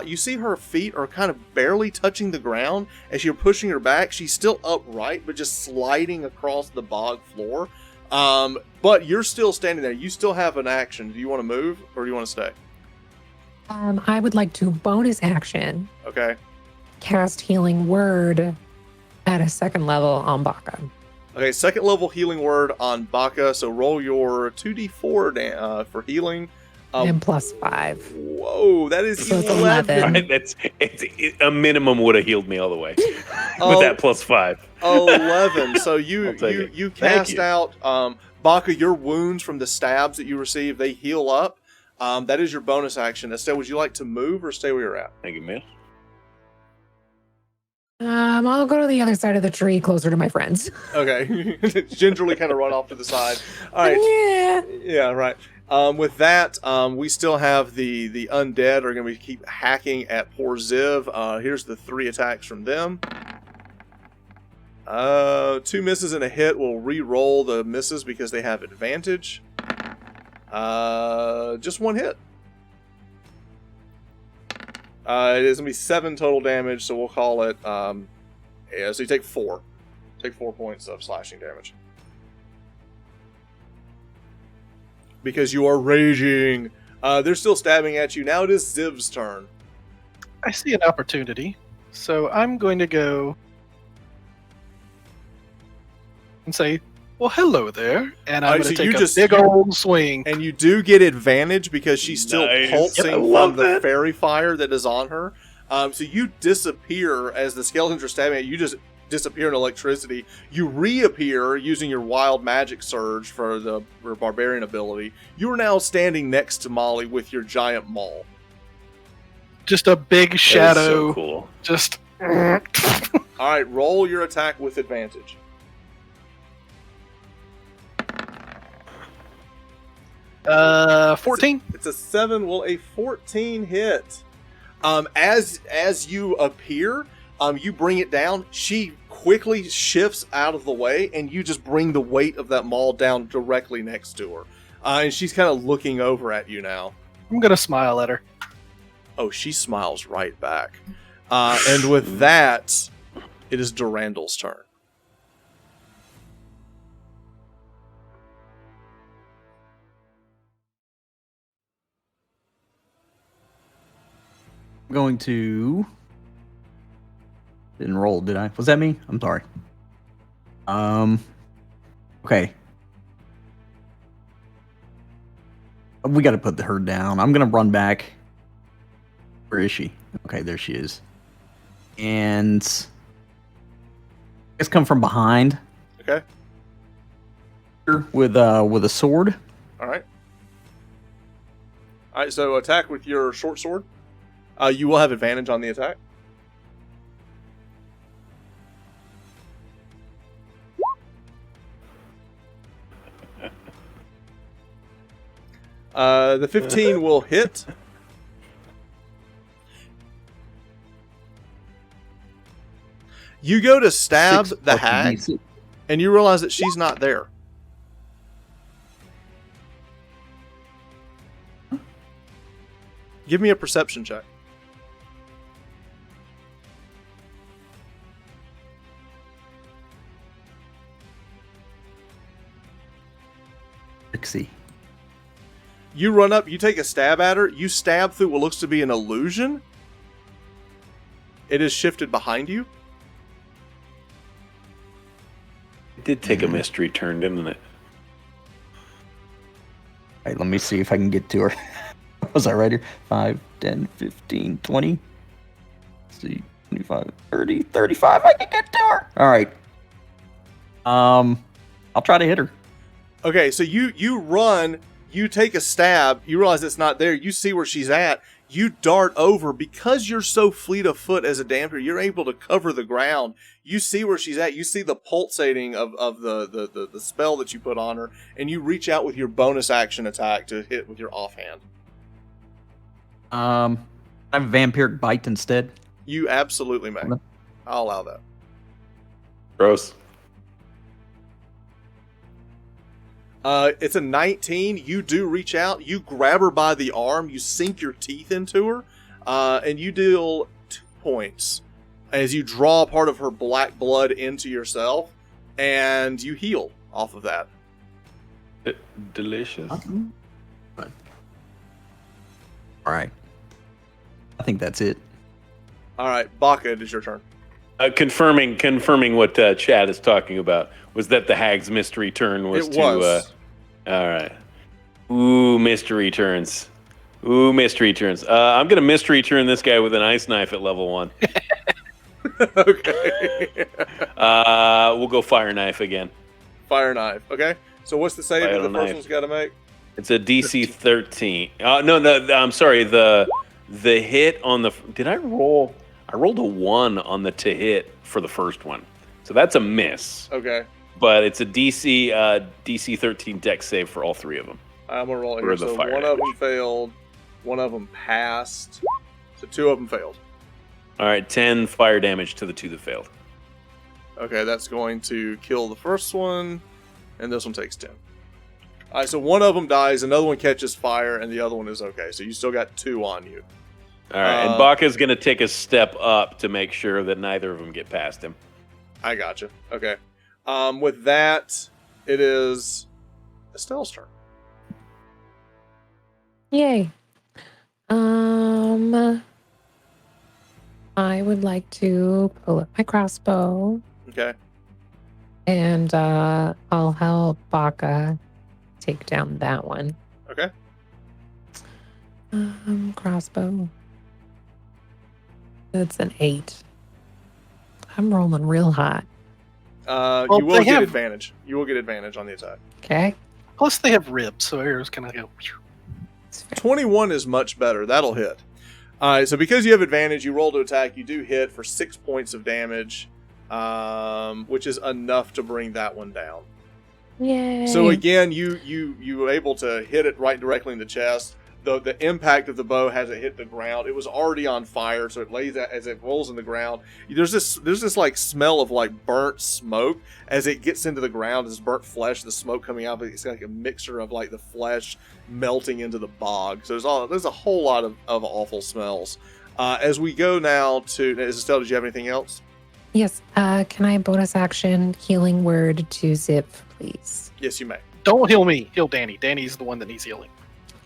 you see her feet are kind of barely touching the ground as you're pushing her back. She's still upright, but just sliding across the bog floor. But you're still standing there. You still have an action. Do you want to move or do you want to stay? I would like to bonus action Okay. cast Healing Word at a 2nd level on Baka. Okay, 2nd level healing word on Baka. So roll your 2d4 for healing. And plus 5. Whoa, that is So it's 11. 11. It's a minimum would have healed me all the way with Oh. that +5. 11. So you I'll take it. you Thank cast you. out Baka, your wounds from the stabs that you received, they heal up. That is your bonus action. Estelle, would you like to move or stay where you're at? Thank you, man. I'll go to the other side of the tree, closer to my friends. Okay. Gingerly kind of run off to the side. All right. Yeah. Yeah, right. With that, we still have the undead are going to keep hacking at poor Xiv. Here's the 3 attacks from them. 2 misses and a hit. We'll re-roll the misses because they have advantage. Just 1 hit. It is going to be 7 total damage, so we'll call it... yeah, so you take 4. Take 4 points of slashing damage. Because you are raging. They're still stabbing at you. Now it is Ziv's turn. I see an opportunity, so I'm going to go and say, well, hello there, and I'm going to take a big old swing. And you do get advantage because she's still pulsing from the fairy fire that is on her. So you disappear as the skeletons are stabbing at you. You just disappear in electricity. You reappear using your wild magic surge for the barbarian ability. You are now standing next to Molly with your giant maul. Just a big shadow. So cool. Just. All right, roll your attack with advantage. Uh, 14. It's a 7. Will a 14 hit? As you appear, you bring it down. She quickly shifts out of the way, and you just bring the weight of that maul down directly next to her. And she's kind of looking over at you now. I'm gonna smile at her. Oh, she smiles right back. And with that, it is Darundal's turn. I'm going to... Didn't roll, did I? Was that me? I'm sorry. Okay. We got to put her down. I'm going to run back. Where is she? Okay, there she is. And... let's come from behind. Okay. With a sword. All right. All right, so attack with your short sword. You will have advantage on the attack. The 15 will hit. You go to stab the hag, and you realize that she's not there. Give me a perception check. You run up, you take a stab at her, you stab through what looks to be an illusion. It is shifted behind you. It did take a mystery turn, didn't it? Alright, let me see if I can get to her. Was I right here? 5, 10, 15, 20. Let's see, 25, 30, 35. I can get to her. Alright. I'll try to hit her. Okay, so you run, you take a stab, you realize it's not there, you see where she's at, you dart over. Because you're so fleet of foot as a damper, you're able to cover the ground. You see where she's at, you see the pulsating of the spell that you put on her, and you reach out with your bonus action attack to hit with your offhand. I have vampiric bite instead. You absolutely may. I'll allow that. Gross. It's a 19. You do reach out. You grab her by the arm. You sink your teeth into her. And you deal 2 points as you draw part of her black blood into yourself. And you heal off of that. Delicious. Alright. I think that's it. Alright, Baka, it is your turn. Confirming what Chad is talking about was that the hag's mystery turn was all right. Ooh, mystery turns. I'm gonna mystery turn this guy with an ice knife at level 1. Okay. We'll go fire knife again. Fire knife. Okay. So what's the save that the person's got to make? It's a DC 13. No, I'm sorry. The hit on the. Did I roll? I rolled a 1 on the to hit for the first one, so that's a miss. Okay. But it's a DC 13 dex save for all 3 of them. I'm gonna roll it For here. the So fire one of them damage. failed, one of them passed, so 2 of them failed. All right, 10 fire damage to the 2 that failed. Okay, that's going to kill the first one, and this one takes 10. All right, so one of them dies, another one catches fire, and the other one is okay. So you still got 2 on you. All right, and Baka's going to take a step up to make sure that neither of them get past him. I gotcha. Okay. With that, it is Esteel's turn. Yay. I would like to pull up my crossbow Okay. and I'll help Baka take down that one. Okay. Crossbow. That's an 8. I'm rolling real hot. You will they get have- advantage. You will get advantage on the attack. Okay. Plus, they have ribs, so arrows kind of go. It's fair. 21 is much better. That'll hit. All right, so because you have advantage, you roll to attack. You do hit for 6 points of damage, which is enough to bring that one down. Yay. So again, you were able to hit it right directly in the chest. The impact of the bow hasn't hit the ground. It was already on fire, so it lays out as it rolls in the ground. There's this like smell of like burnt smoke as it gets into the ground. This burnt flesh, the smoke coming out, but it's like a mixture of like the flesh melting into the bog. So there's a whole lot of awful smells. As we go now to Estelle, did you have anything else? Yes. Can I bonus action healing word to Zip, please? Yes, you may. Don't heal me. Heal Danny. Danny's the one that needs healing.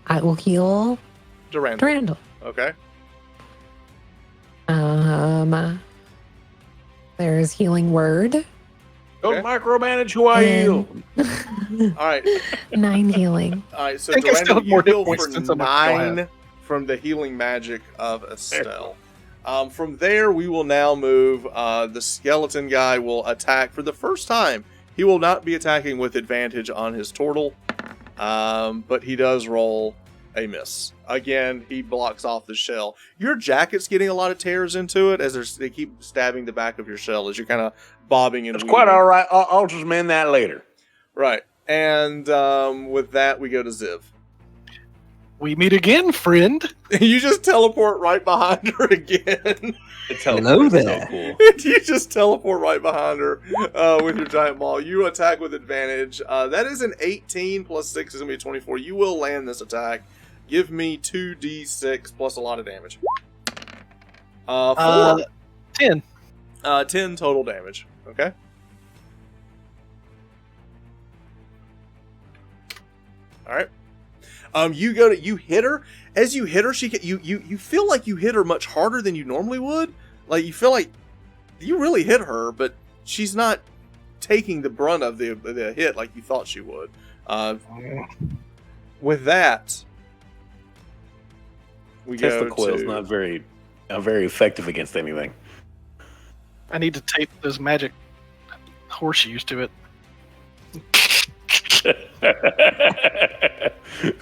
I will heal Durandal. Darundal. Okay. There's healing word. Don't Okay. micromanage who I heal. All right. 9 healing. All right, so I think I still Durandal, have more you hit heal points for than someone else 9 from the healing magic of Estelle. From there, we will now move. The skeleton guy will attack for the first time. He will not be attacking with advantage on his turtle, but he does roll a miss. Again, he blocks off the shell. Your jacket's getting a lot of tears into it as they keep stabbing the back of your shell as you're kind of bobbing and It's weaving. quite all right. I'll just mend that later. Right. And with that, we go to Ziv. We meet again, friend. You just teleport right behind her again. Hello there. So cool. You just teleport right behind her with your giant maul. You attack with advantage. That is an 18 plus 6 is going to be a 24. You will land this attack. Give me 2d6 plus a lot of damage. 4. 10. 10 total damage. Okay. All right. You hit her. As you hit her, you feel like you hit her much harder than you normally would. Like you feel like you really hit her, but she's not taking the brunt of the hit like you thought she would. With that, we Tesla go coil's to not very effective against anything. I need to tape those magic horseshoes to it.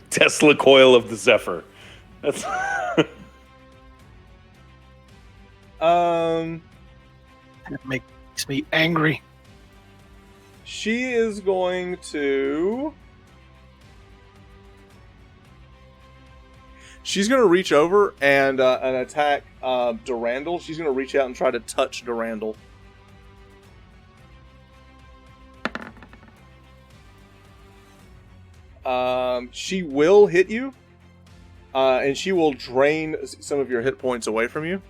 Tesla coil of the Zephyr. That's It makes me angry. She is going to. She's going to reach over and attack Durandal. She's going to reach out and try to touch Durandal. She will hit you, and she will drain some of your hit points away from you.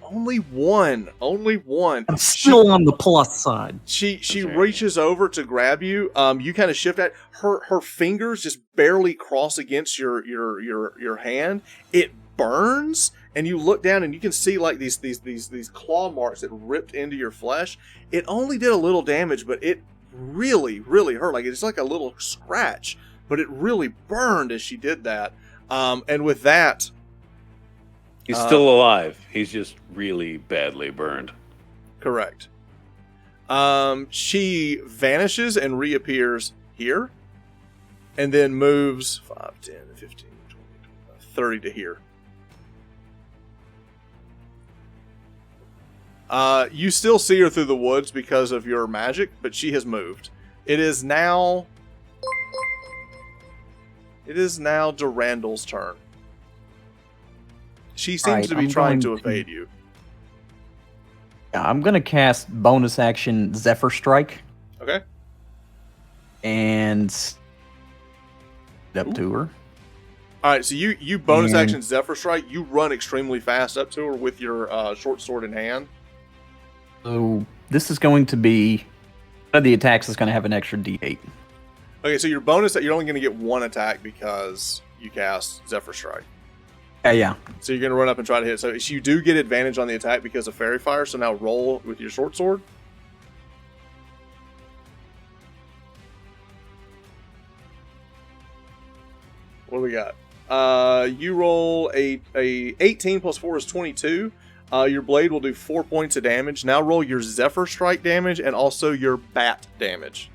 Only one. I'm still on the plus side. She reaches over to grab you. You kind of shift at her fingers just barely cross against your hand. It burns, and you look down and you can see like these claw marks that ripped into your flesh. It only did a little damage, but it really hurt. Like it's like a little scratch, but it really burned as she did that. And with that, He's still alive. He's just really badly burned. correct. She vanishes and reappears here, and then moves 5, 10, 15, 20, 25, 30 to hear. You still see her through the woods because of your magic, but she has moved. It is now Darundal's turn. She seems to be trying to evade you. Yeah, I'm going to cast bonus action Zephyr Strike. Okay. And up to her. Alright, so you bonus action Zephyr Strike, you run extremely fast up to her with your short sword in hand. So this is going to be... One of the attacks is going to have an extra D8. Okay, so your bonus, you're only going to get one attack because you cast Zephyr Strike. Yeah. So you're going to run up and try to hit. So you do get advantage on the attack because of Fairy Fire, so now roll with your short sword. What do we got? You roll a 18 plus 4 is 22. Your blade will do 4 points of damage. Now roll your Zephyr Strike damage and also your Bat damage.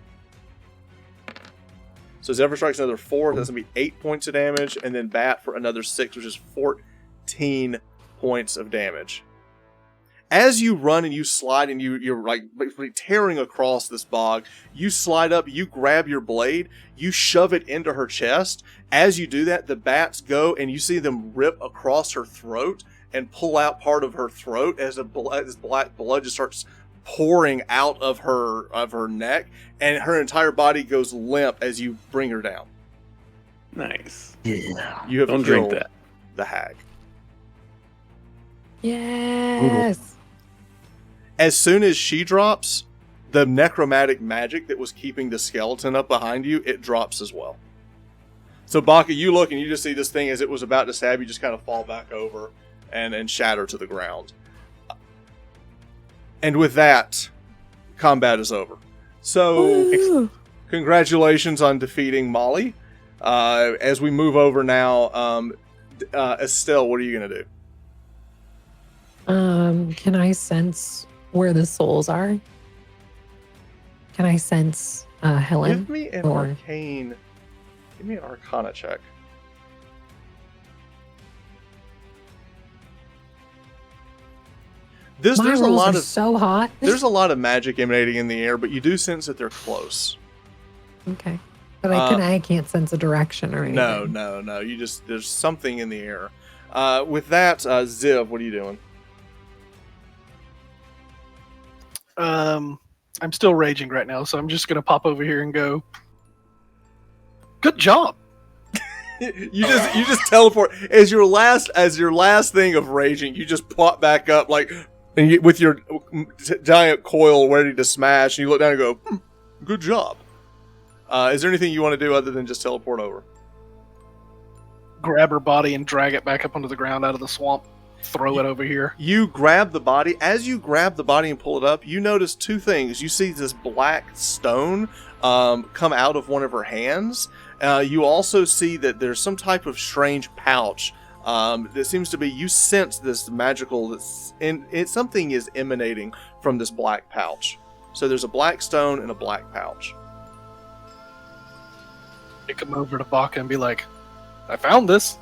So Zephyr Strike's another 4. That's going to be 8 points of damage. And then Bat for another 6, which is 14 points of damage. As you run and you slide and you're like basically tearing across this bog, you slide up, you grab your blade, you shove it into her chest. As you do that, the bats go and you see them rip across her throat and pull out part of her throat as this black blood just starts pouring out of her neck, and her entire body goes limp as you bring her down. Nice. Yeah. You have Don't killed drink that. the hag. Yes. As soon as she drops, the necromantic magic that was keeping the skeleton up behind you, it drops as well. So Baka, you look and you just see this thing as it was about to stab you just kind of fall back over and shatter to the ground. And with that, combat is over. So, congratulations on defeating Molly. As we move over now, Estelle, what are you going to do? Can I sense where the souls are? Can I sense Helen? Give me an arcane. Give me an arcana check. There's a lot of so hot. There's a lot of magic emanating in the air, but you do sense that they're close. Okay, but I can't sense a direction or anything. No. You just there's something in the air. With that, Ziv, what are you doing? I'm still raging right now, so I'm just gonna pop over here and go. Good job. you just teleport as your last thing of raging. You just pop back up with your giant coil ready to smash, and you look down and go, "Good job." Is there anything you want to do other than just teleport over? Grab her body and drag it back up onto the ground out of the swamp. Throw it over here. You grab the body. As you grab the body and pull it up, you notice two things. You see this black stone come out of one of her hands. You also see that there's some type of strange pouch that seems to be. You sense this magical. Something is emanating from this black pouch. So there's a black stone and a black pouch. I come over to Baka and be like, "I found this."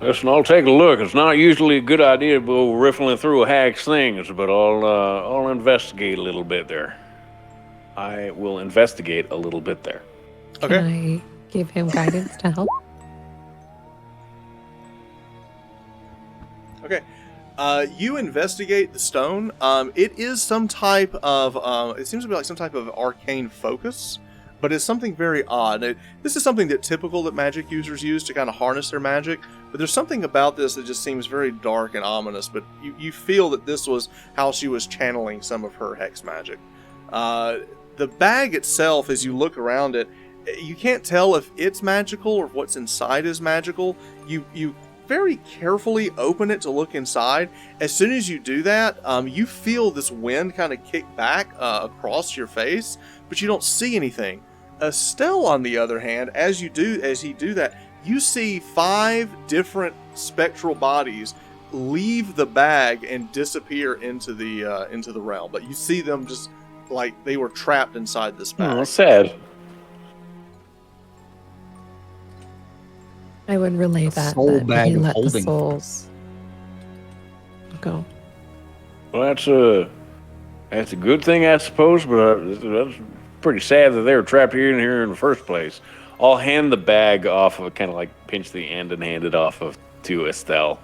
Listen, I'll take a look. It's not usually a good idea to go riffling through a hag's things, but I'll investigate a little bit there. I will investigate a little bit there. Okay. Can I give him guidance to help? Okay. You investigate the stone. It is some type of. It seems to be like some type of arcane focus, but it's something very odd. This is something that typical that magic users use to kind of harness their magic. But there's something about this that just seems very dark and ominous. But you feel that this was how she was channeling some of her hex magic. The bag itself, as you look around it, you can't tell if it's magical or if what's inside is magical. You very carefully open it to look inside. As soon as you do that, you feel this wind kind of kick back across your face, but you don't see anything. Estelle, on the other hand, as he do that, you see 5 different spectral bodies leave the bag and disappear into the realm. But you see them just like they were trapped inside this bag. Oh, that's sad. I would relay A that. soul That bag he of let the holding. souls go. Well, that's a good thing, I suppose, but that's pretty sad that they were trapped here in the first place. I'll hand the bag off of, kind of like pinch the end and hand it off of to Estelle.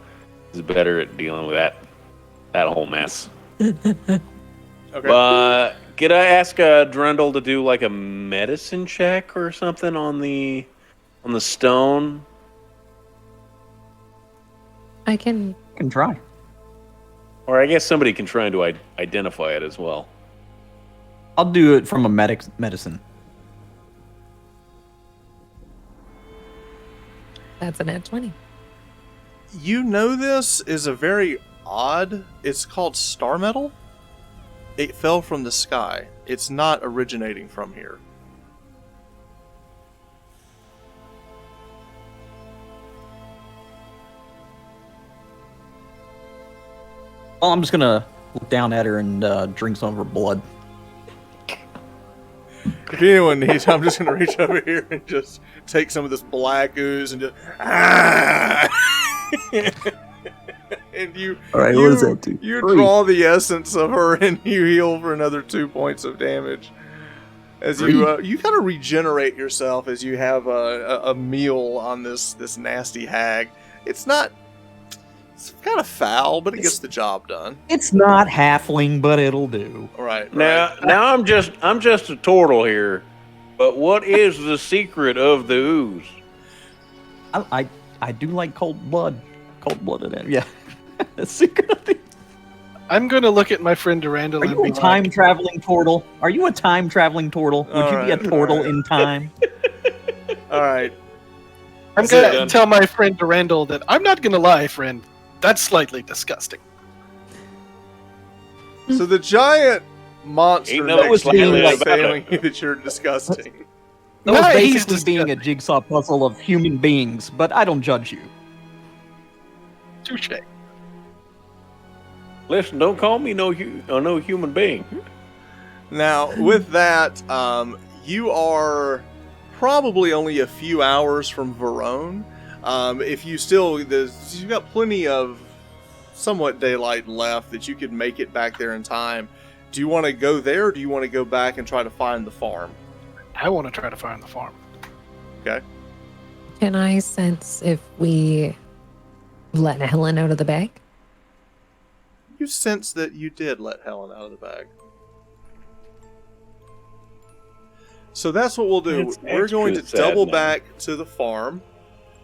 He's better at dealing with that whole mess. Okay. Could I ask Darundal to do like a medicine check or something on the stone? I can. Can try. Or I guess somebody can try to identify it as well. I'll do it from a medicine. That's a nat 20. You know this is a very odd. It's called star metal. It fell from the sky. It's not originating from here. Well, I'm just gonna look down at her and drink some of her blood. If anyone needs, I'm just gonna reach over here and just take some of this black ooze and just and you. All right, what does that do? You 3. draw the essence of her and you heal for another 2 points of damage. As you kind of regenerate yourself as you have a meal on this nasty hag. It's kind of foul, but it gets the job done. It's not halfling, but it'll do. Right. Now I'm just a turtle here, but what is the secret of the ooze? I do like cold blood. Cold-blooded. Yeah. The secret of the... I'm going to look at my friend Darundal Are and you be a time-traveling turtle? Are you a time-traveling turtle? Would you be a turtle in time? All right. I'm going to tell my friend Darundal that I'm not going to lie, friend. That's slightly disgusting. So the giant monster Ain't no next to you being is like saying that you're disgusting. That was No, he's basically being a jigsaw puzzle of human beings, but I don't judge you. Touche. Listen, don't call me no human being. Now, with that, you are probably only a few hours from Verone. If you you've got plenty of somewhat daylight left that you could make it back there in time. Do you want to go there, or do you want to go back and try to find the farm? I want to try to find the farm. Okay. Can I sense if we let Helen out of the bag? You sense that you did let Helen out of the bag. So that's what we'll do. It's We're going to extra double sad, back to the farm,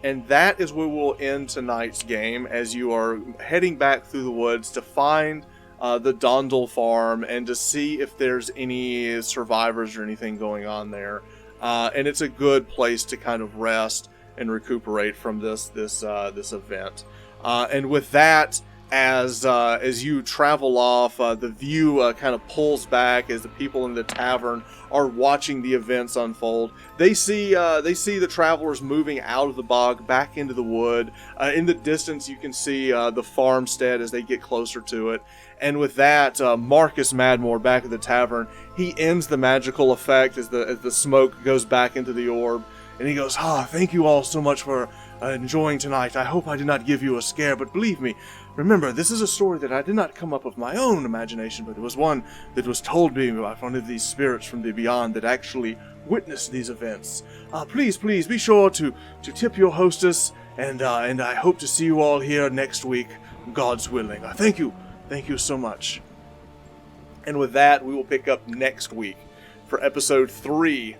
and that is where we'll end tonight's game as you are heading back through the woods to find the Dondell Farm and to see if there's any survivors or anything going on there. And it's a good place to kind of rest and recuperate from this event. And with that, as you travel off, the view kind of pulls back as the people in the tavern are watching the events unfold. They see the travelers moving out of the bog back into the wood. In the distance, you can see the farmstead as they get closer to it. And with that, Marcus Madmore back at the tavern, he ends the magical effect as the smoke goes back into the orb, and he goes, thank you all so much for enjoying tonight. I hope I did not give you a scare, but believe me, remember, this is a story that I did not come up with my own imagination, but it was one that was told me by one of these spirits from the beyond that actually witnessed these events. Please be sure to tip your hostess, and I hope to see you all here next week, God's willing. Thank you so much. And with that, we will pick up next week for episode 3